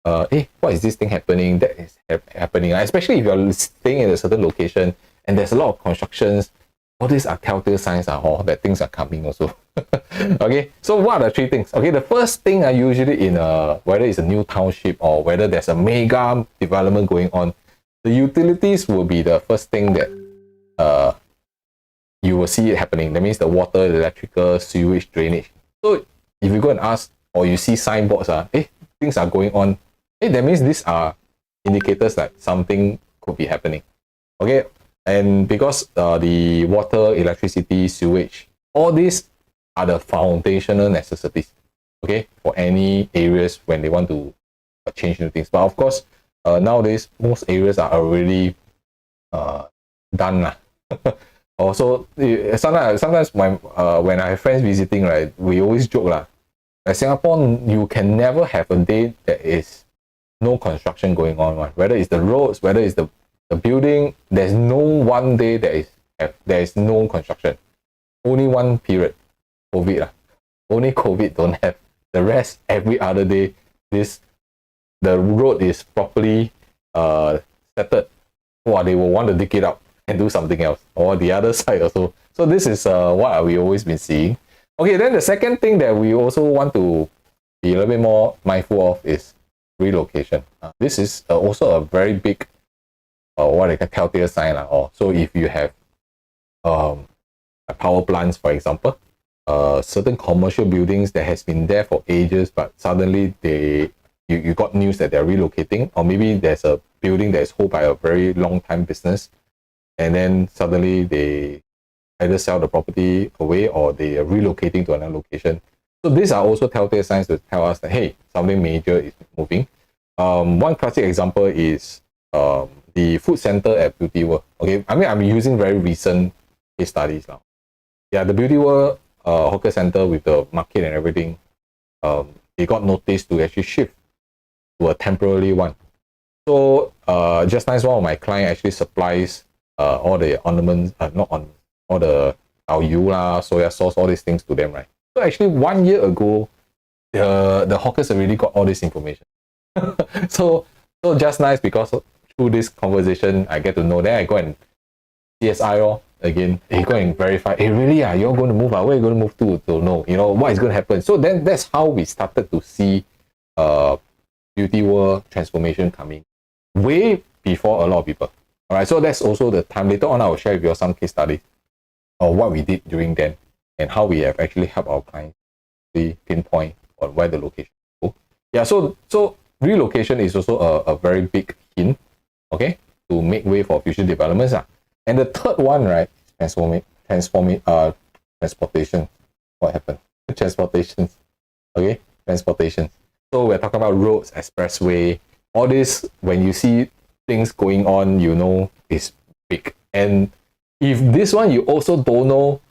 hey, what is this thing happening? That is happening. Especially if you're staying in a certain location and there's a lot of constructions, all these are telltale signs that things are coming also. Okay, so what are the 3 things? Okay, the first thing usually in whether it's a new township or whether there's a mega development going on, the utilities will be the first thing that you will see it happening. That means the water, the electrical, sewage, drainage. So if you go and ask or you see signboards, hey, things are going on, hey, that means these are indicators that something could be happening. Okay, and because the water, electricity, sewage, all these are the foundational necessities, okay, for any areas when they want to change new things. But of course, nowadays most areas are already done. Also, sometimes when I have friends visiting, right, we always joke at Singapore, you can never have a day that is no construction going on. Right? Whether it's the roads, whether it's the building, there's no one day that there is no construction. Only one period, COVID. Only COVID don't have. The rest, every other day, the road is properly settled. well, they will want to dig it up and do something else, or the other side also. So this is what we always been seeing. Okay, then the second thing that we also want to be a little bit more mindful of is relocation. This is also a very big, what they call telltale sign. Or so if you have power plants, for example, certain commercial buildings that has been there for ages, but suddenly you got news that they're relocating, or maybe there's a building that is held by a very long time business, and then suddenly they either sell the property away or they are relocating to another location. So these are also telltale signs to tell us that, hey, something major is moving. One classic example is the food center at Beauty World. Okay, I mean, I'm using very recent case studies now. Yeah, the Beauty World hawker center with the market and everything, they got notice to actually shift to a temporary one. So just nice, one of my client actually supplies all the ornaments, not on all the yu la, soya sauce, all these things to them, right? So actually 1 year ago, the hawkers already got all this information. so just nice, because through this conversation, I get to know. Then I go and CSI again. He go and verify. Hey, really? You're going to move? Where are you going to move to know? You know what is going to happen? So then that's how we started to see Beauty World transformation coming way before a lot of people. All right. So that's also the time. Later on, I will share with you some case studies of what we did during then and how we have actually helped our clients to pinpoint on where the location go. Yeah. So relocation is also a very big hint, okay, to make way for future developments. And the third one, right, transportation. What happened? Transportations. Okay, transportation. So we're talking about roads, expressway, all this. When you see things going on, you know it's big. And if this one you also don't know,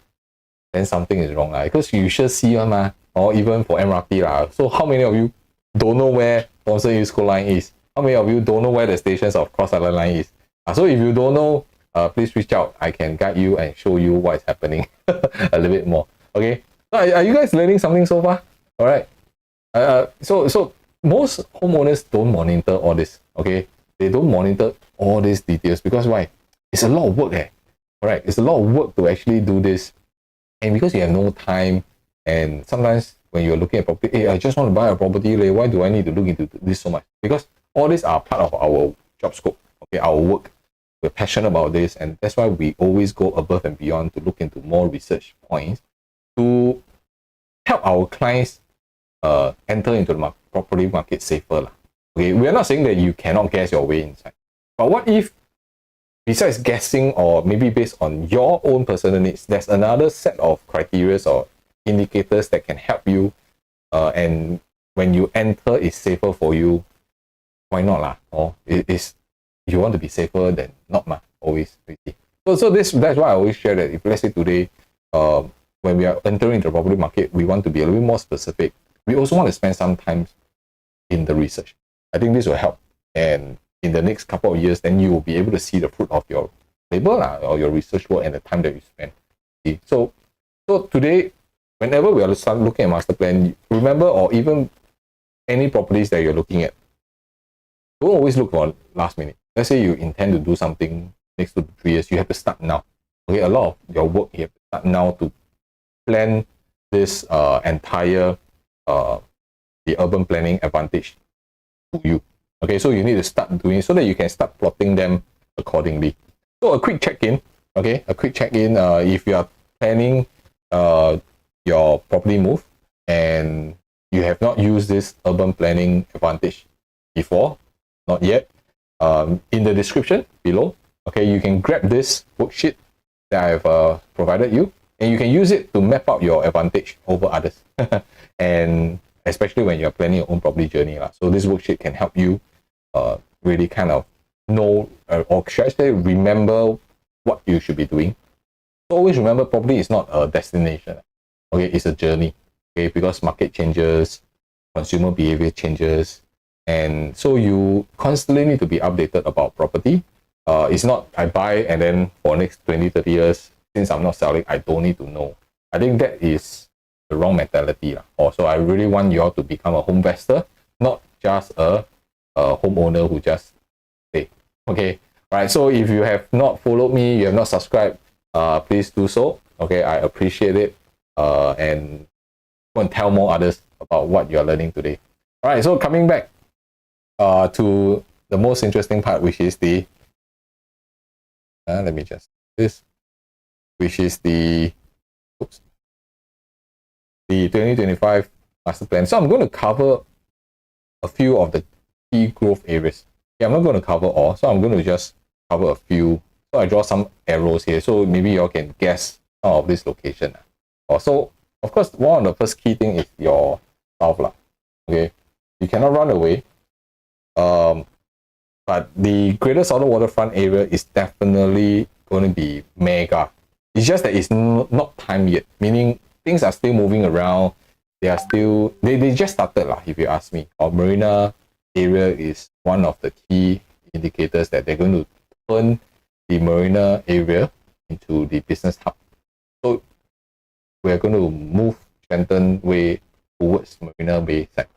then something is wrong, because you should see one, or even for MRT. So how many of you don't know where Thomson East Coast Line is? How many of you don't know where the stations of Cross Island Line is? So if you don't know, please reach out. I can guide you and show you what is happening a little bit more. Okay, so are you guys learning something so far? All right. So most homeowners don't monitor all this. Okay, they don't monitor all these details because why? It's a lot of work. All right, it's a lot of work to actually do this, and because you have no time, and sometimes when you're looking at property, hey, I just want to buy a property. Like, why do I need to look into this so much? Because all these are part of our job scope. Okay, our work. We're passionate about this, and that's why we always go above and beyond to look into more research points to help our clients enter into the property market safer. Okay, we're not saying that you cannot guess your way inside, but what if, besides guessing or maybe based on your own personal needs, there's another set of criteria or indicators that can help you, and when you enter, it's safer for you. Why not Or it's you want to be safer than not always. So that's why I always share that if let's say today, when we are entering the property market, we want to be a little bit more specific. We also want to spend some time in the research. I think this will help, and in the next couple of years, then you will be able to see the fruit of your labor or your research work and the time that you spend. Okay? So today, whenever we are start looking at master plan, remember, or even any properties that you're looking at, don't always look for last minute. Let's say you intend to do something next to 3 years, you have to start now. Okay, a lot of your work you have to start now to plan this entire the urban planning advantage to you. Okay, so you need to start doing it so that you can start plotting them accordingly. So a quick check-in. Okay, a quick check-in. If you are planning your property move and you have not used this urban planning advantage before, not yet, in the description below, okay, you can grab this worksheet that I've provided you, and you can use it to map out your advantage over others. And especially when you're planning your own property journey. So this worksheet can help you really kind of know, or should I say remember what you should be doing. So always remember, property is not a destination. Okay, it's a journey. Okay, because market changes, consumer behavior changes, and so you constantly need to be updated about property. It's not I buy and then for next 20-30 years, since I'm not selling, I don't need to know. I think that is the wrong mentality. Also, I really want you all to become a home investor, not just a homeowner who just stay. Okay, All right, so if you have not followed me, you have not subscribed, please do so. Okay, I appreciate it. And go and tell more others about what you're learning today. All right, so coming back to the most interesting part, which is the let me just this, which is the 2025 master plan. So I'm going to cover a few of the key growth areas. Yeah, I'm not going to cover all, so I'm going to just cover a few. So I draw some arrows here, so maybe you all can guess some of this location. Also, of course, one of the first key thing is your south lah. Okay, you cannot run away. But the Greater Southern Waterfront area is definitely going to be mega. It's just that it's not time yet, meaning things are still moving around. They are still, they just started lah, if you ask me. Our marina area is one of the key indicators that they're going to turn the marina area into the business hub. So we're going to move Shenton Way towards Marina Bay side.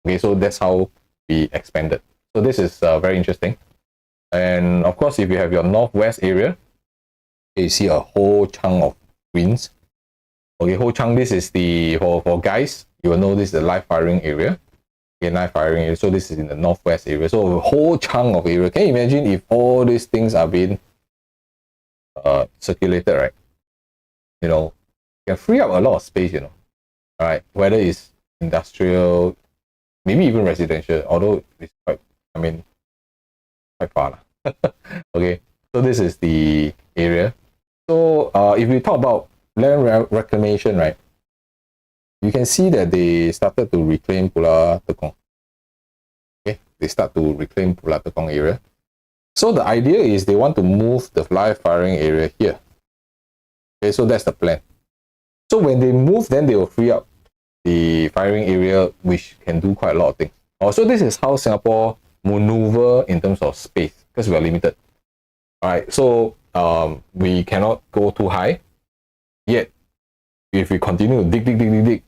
Okay, so that's how we expanded. So this is very interesting. And of course, if you have your northwest area, you see a whole chunk of greens. Okay, whole chunk, this is the, for guys, you will know this is the live firing area. Okay, live firing area. So this is in the northwest area. So a whole chunk of area. Can you imagine if all these things are being circulated, right? You know, you can free up a lot of space, you know. All right, whether it's industrial, maybe even residential, although it's quite, I mean, quite far. Okay, so this is the area. So if we talk about land reclamation, right, you can see that they started to reclaim Pulau Tekong. Okay, they start to reclaim Pulau Tekong area. So the idea is they want to move the live firing area here. Okay, so that's the plan. So when they move, then they will free up the firing area, which can do quite a lot of things. Also, this is how Singapore maneuver in terms of space, because we are limited. All right, so we cannot go too high. Yet, if we continue to dig,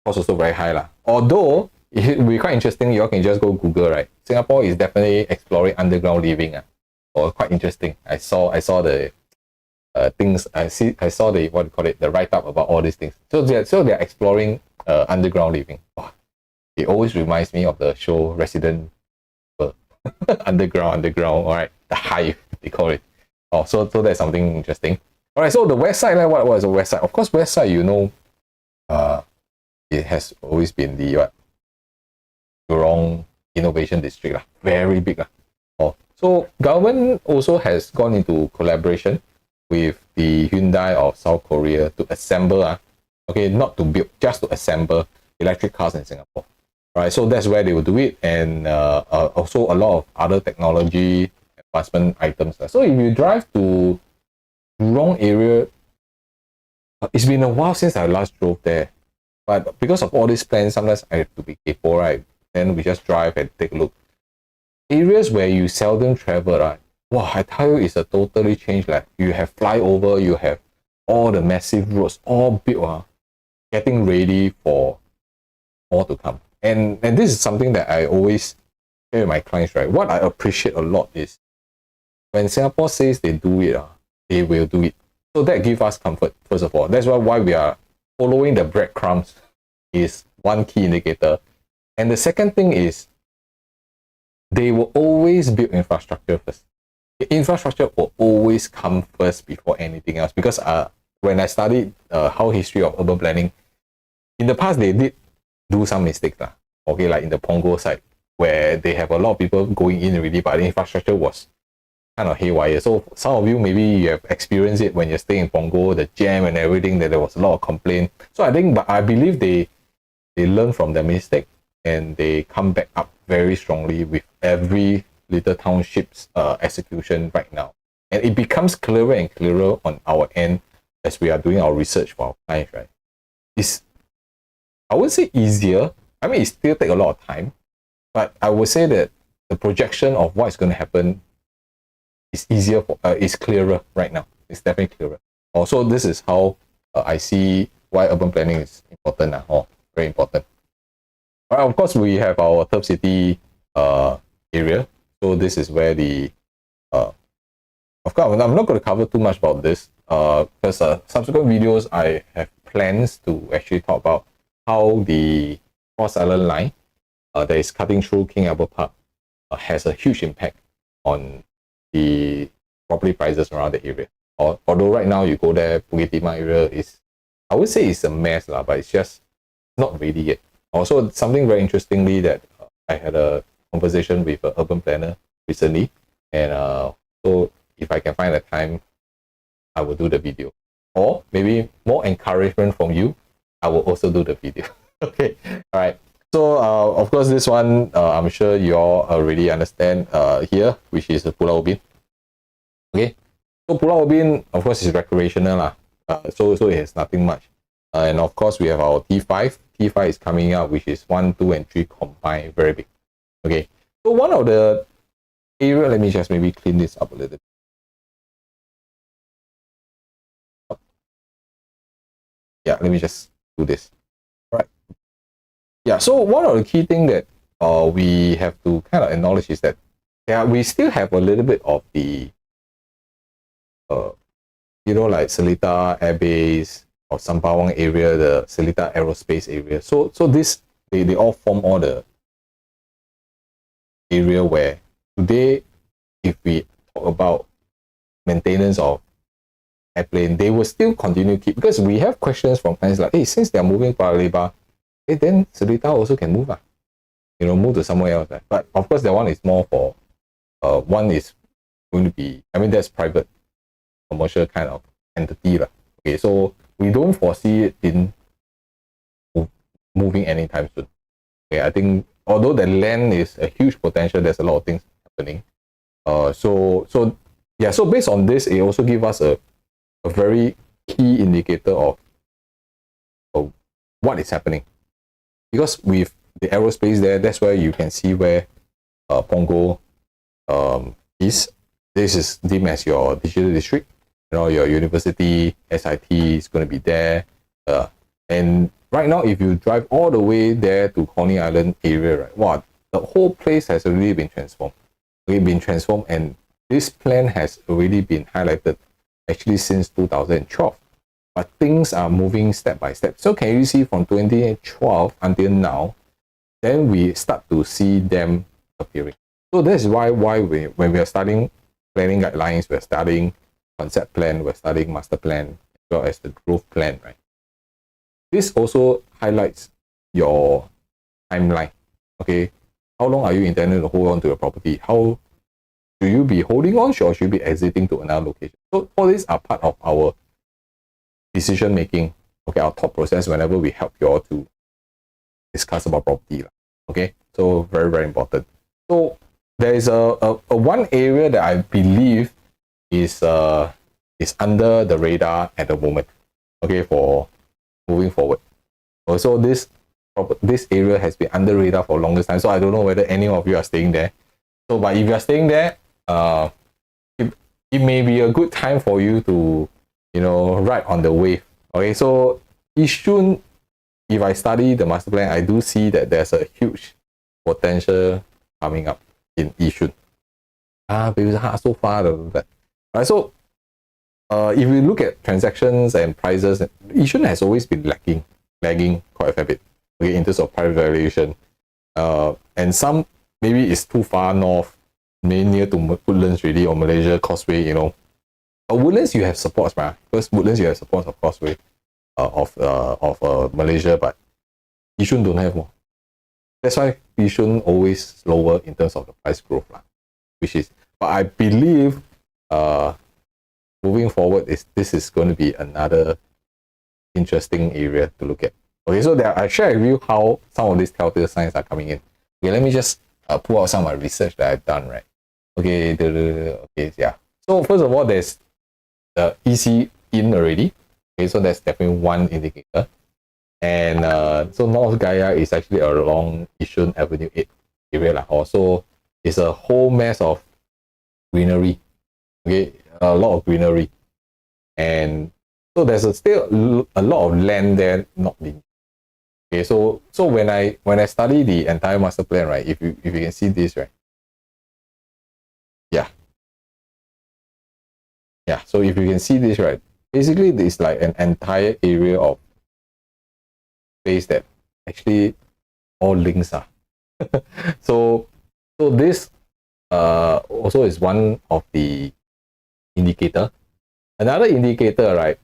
cost also very high lah. Although it will be quite interesting, you all can just go Google, right? Singapore is definitely exploring underground living. Or quite interesting. I saw the things. I saw the, what do you call it, the write up about all these things. So they're exploring underground living. Oh, it always reminds me of the show Resident Evil. underground. All right, the hive they call it. Oh, so that's something interesting. All right, so the west side, like, what is the west side? Of course, west side, you know, it has always been the Jurong Innovation District, very big. Oh, so government also has gone into collaboration with the Hyundai of South Korea to assemble, okay, not to build, just to assemble electric cars in Singapore. All right, so that's where they will do it, and also a lot of other technology advancement items. So if you drive to Jurong area, it's been a while since I last drove there, but because of all these plans, sometimes I have to be careful, right? Then we just drive and take a look. Areas where you seldom travel, right? Wow, I tell you, it's a totally changed. Like, you have flyover, you have all the massive roads, all built, getting ready for more to come. And this is something that I always share with my clients, right? What I appreciate a lot is when Singapore says they do it, they will do it. So that gives us comfort, first of all. That's why we are following the breadcrumbs is one key indicator. And the second thing is they will always build infrastructure first. The infrastructure will always come first before anything else. Because when I studied how history of urban planning, in the past they did do some mistakes. Okay, like in the Punggol side, where they have a lot of people going in already, but the infrastructure was kind of haywire. So some of you, maybe you have experienced it when you're staying in Punggol, the jam and everything, that there was a lot of complaint. So I believe they learn from their mistake and they come back up very strongly with every little township's execution right now. And it becomes clearer and clearer on our end as we are doing our research for our clients, right? It's, I would say, easier. I mean, it still takes a lot of time, but I would say that the projection of what's going to happen is easier, is clearer right now. It's definitely clearer. Also, this is how I see why urban planning is important. Very important. All right, of course, we have our Turf City area. So this is where the of course, I'm not going to cover too much about this because subsequent videos I have plans to actually talk about how the Cross Island line that is cutting through King Albert Park has a huge impact on the property prices around the area. Although right now you go there, Bukit Timah area is, I would say it's a mess, but it's just not ready yet. Also, something very interestingly that I had a conversation with an urban planner recently, and so if I can find a time, I will do the video. Or maybe more encouragement from you, I will also do the video. Okay, all right. So of course, this one I'm sure you all already understand here, which is Pulau Ubin. Okay, so Pulau Ubin, of course, is recreational lah. So it has nothing much. And of course, we have our T5. T5 is coming out, which is 1, 2, and 3 combined, very big. Okay, so one of the area, let me just maybe clean this up a little bit. Yeah, let me just do this. All right. Yeah, so one of the key things that we have to kind of acknowledge is that we still have a little bit of the like Seletar Air Base or Sembawang area, the Seletar Aerospace area. So this they all form all the area where today, if we talk about maintenance of airplane, they will still continue keep, because we have questions from clients like, hey, since they're moving to Paya Lebar, hey, then Seletar also can move, move to somewhere else. But of course, that one is more for one is going to be, I mean, that's private commercial kind of entity. Okay, so we don't foresee it in moving anytime soon. Okay, I think although the land is a huge potential, there's a lot of things happening. So based on this, it also gives us a very key indicator of what is happening. Because with the aerospace there, that's where you can see where Punggol is. This is deemed as your digital district. Your university, SIT is going to be there. And right now, if you drive all the way there to Coney Island area, right, wow, the whole place has already been transformed. And this plan has already been highlighted actually since 2012. But things are moving step by step. So can you see from 2012 until now, then we start to see them appearing. So that's why when we are starting planning guidelines, we're studying concept plan, we're studying master plan, as well as the growth plan, right? This also highlights your timeline. Okay, how long are you intending to hold on to your property? How should you be holding on, or should you be exiting to another location? So all these are part of our decision making. Okay, our thought process whenever we help you all to discuss about property. Okay, so very, very important. So there is a one area that I believe is under the radar at the moment. Okay, for moving forward. Also, this area has been under radar for longest time. So I don't know whether any of you are staying there. So, but if you are staying there, it may be a good time for you to ride on the wave. Okay, so Yishun, if I study the master plan, I do see that there's a huge potential coming up in Yishun. Because so far that. Right, so if you look at transactions and prices, Yishun has always been lagging quite a fair bit. Okay, in terms of price valuation, and some maybe it's too far north, maybe near to Woodlands really, or Malaysia Causeway. Woodlands you have supports, right? Because Woodlands you have supports of Causeway, of Malaysia, but Yishun don't have more. That's why Yishun always slower in terms of the price growth, but I believe moving forward, this is going to be another interesting area to look at. Okay, so I share with you how some of these telltale signs are coming in. Okay, let me just pull out some of my research that I've done, right? Okay, okay, yeah. So first of all, there's the EC in already. Okay, so that's definitely one indicator. And so North Gaya is actually along Yishun Avenue 8 area. Also, it's a whole mess of greenery. Okay, a lot of greenery. And so there's still a lot of land there not being. Okay, so when I study the entire master plan, right, if you can see this, right? Yeah. Yeah, so if you can see this, right, basically it's like an entire area of space that actually all links are. so this also is one of the indicator. Another indicator, right?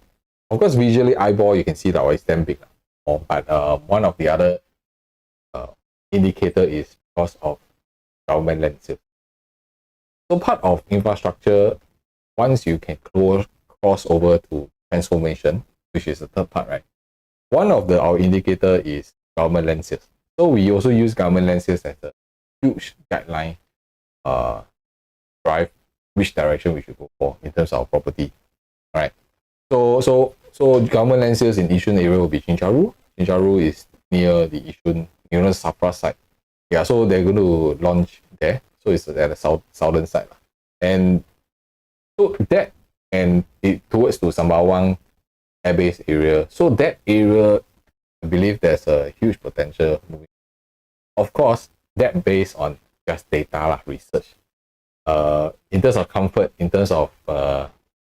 Of course, visually eyeball you can see that it's damn big, but one of the other indicator is because of government land sales. So part of infrastructure, once you can cross over to transformation, which is the third part, right? One of our indicator is government land sales. So we also use government land sales as a huge guideline, drive which direction we should go for in terms of property. All right. So government land sales in Yishun area will be Chincharu. Chincharu is near the Yishun, Safra side. Yeah, so they're going to launch there. So it's at the southern side. And so that and it towards to Sembawang airbase area. So that area, I believe there's a huge potential moving. Of course, that based on just data research. In terms of comfort, in terms of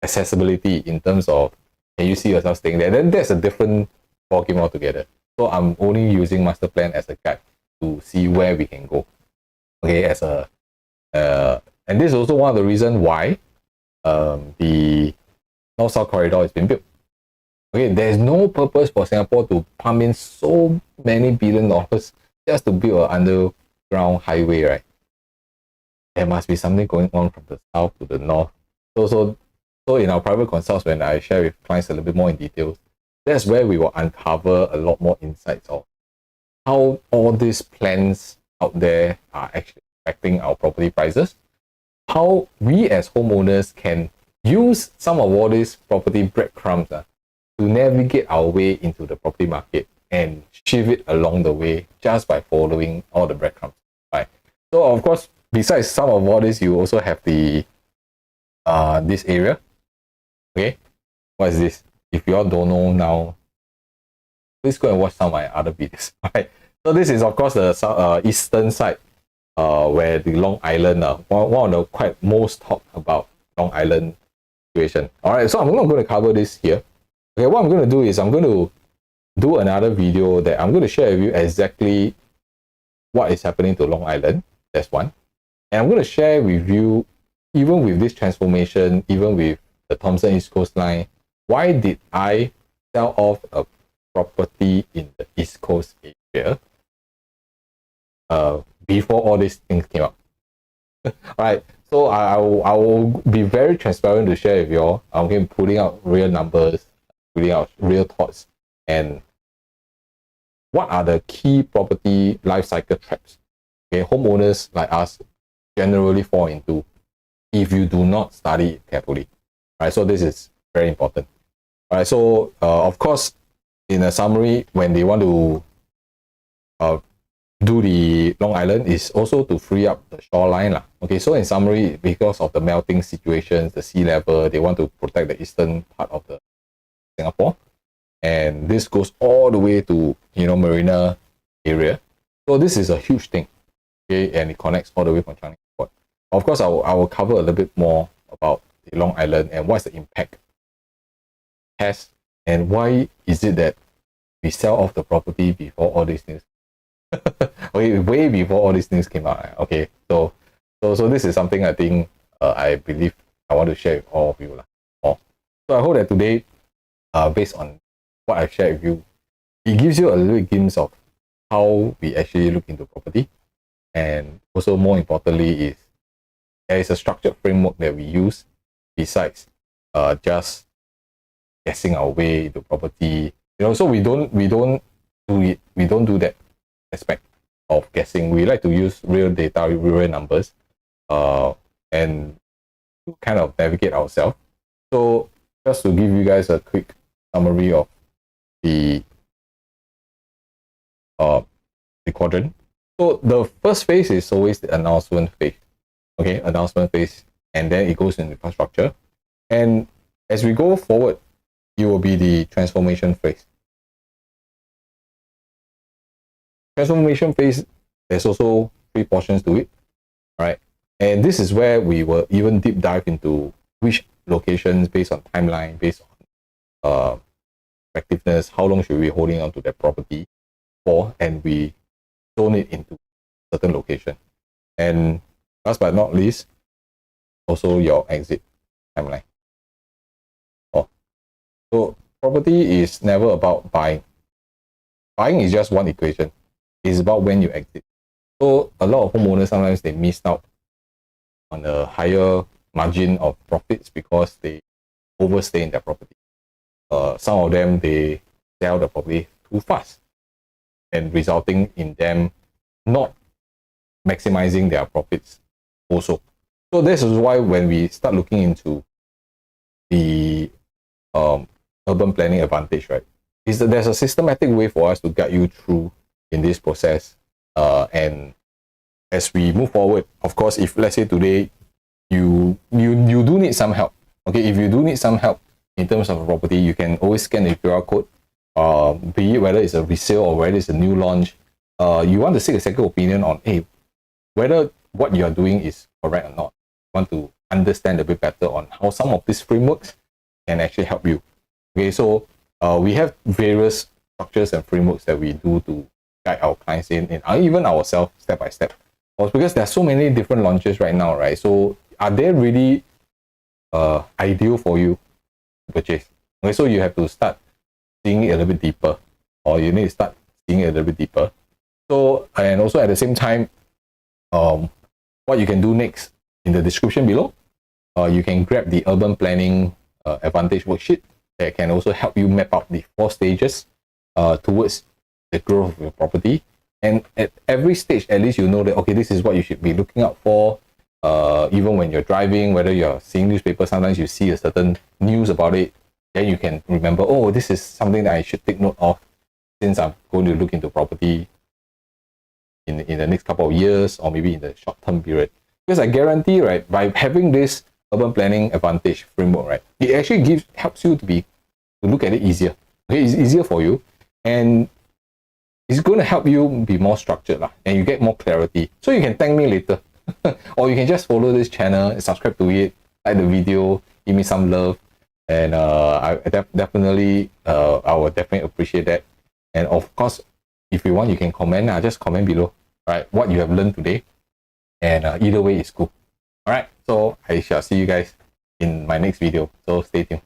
accessibility, in terms of can you see yourself staying there, then that's a different ballgame altogether. So I'm only using master plan as a guide to see where we can go. Okay, as a and this is also one of the reasons why the North-South corridor has been built. Okay, there's no purpose for Singapore to pump in so many $billion just to build an underground highway, right? There must be something going on from the south to the north. So in our private consults, when I share with clients a little bit more in details, that's where we will uncover a lot more insights of how all these plans out there are actually affecting our property prices, how we as homeowners can use some of all these property breadcrumbs to navigate our way into the property market and shift it along the way just by following all the breadcrumbs. Right. So of course, besides some of all this, you also have the this area. Okay, what is this? If you all don't know now, please go and watch some of my other videos. Right. So this is of course the eastern side, where the Long Island, one of the quite most talked about Long Island situation. All right, so I'm not going to cover this here. Okay, what I'm going to do is I'm going to do another video that I'm going to share with you exactly what is happening to Long Island. That's one. And I'm going to share with you, even with this transformation, even with the Thomson East Coast Line, why did I sell off a property in the East Coast area before all these things came up? All right, so I will be very transparent to share with you all. I'm going to be putting out real numbers, putting out real thoughts, and what are the key property life cycle traps, okay, homeowners like us generally fall into if you do not study it carefully. All right, so this is very important. All right, so of course, in a summary, when they want to do the Long Island, is also to free up the shoreline. Okay, so in summary, because of the melting situations, the sea level, they want to protect the eastern part of the Singapore. And this goes all the way to, Marina area. So this is a huge thing. Okay, and it connects all the way from Changi. Of course, I will cover a little bit more about the Long Island and what's the impact it has, and why is it that we sell off the property before all these things. way before all these things came out. Okay, so this is something I think I believe I want to share with all of you. So I hope that today, based on what I've shared with you, it gives you a little glimpse of how we actually look into property. And also more importantly is there is a structured framework that we use besides just guessing our way into property. So we don't do that aspect of guessing. We like to use real data, real numbers, and to kind of navigate ourselves. So just to give you guys a quick summary of the quadrant. So the first phase is always the announcement phase. Okay, announcement phase, and then it goes into infrastructure. And as we go forward, it will be the transformation phase. Transformation phase, there's also 3 portions to it. All right, and this is where we will even deep dive into which locations, based on timeline, based on effectiveness, how long should we be holding on to that property for, and we zone it into certain location. And last but not least, also your exit timeline. So property is never about buying. Buying is just one equation. It's about when you exit. So a lot of homeowners, sometimes they miss out on a higher margin of profits because they overstay in their property. Some of them, they sell the property too fast, and resulting in them not maximizing their profits also. So this is why when we start looking into the urban planning advantage, right, is that there's a systematic way for us to guide you through in this process. And as we move forward, of course, if let's say today you do need some help, okay, if you do need some help in terms of a property, you can always scan the QR code, be it whether it's a resale or whether it's a new launch. You want to seek a second opinion on, hey, whether what you are doing is correct or not. You want to understand a bit better on how some of these frameworks can actually help you. Okay, so we have various structures and frameworks that we do to guide our clients in even ourselves step by step. Because there are so many different launches right now, right? So are they really ideal for you to purchase? Okay, so you have to start seeing it a little bit deeper, or you need to start seeing it a little bit deeper. So, and also at the same time, what you can do next, in the description below, you can grab the urban planning advantage worksheet that can also help you map out the 4 stages towards the growth of your property. And at every stage, at least you know that, okay, this is what you should be looking out for. Even when you're driving, whether you're seeing newspaper, sometimes you see a certain news about it, then you can remember, oh, this is something that I should take note of since I'm going to look into property in the next couple of years, or maybe in the short-term period. Because I guarantee, right, by having this urban planning advantage framework, right, it actually helps you to look at it easier. Okay, it's easier for you, and it's going to help you be more structured, and you get more clarity. So you can thank me later, or you can just follow this channel, subscribe to it, like the video, give me some love, and I definitely would definitely appreciate that. And of course, if you want, you can comment. Just comment below, right, what you have learned today, and either way is cool. All right, so I shall see you guys in my next video. So stay tuned.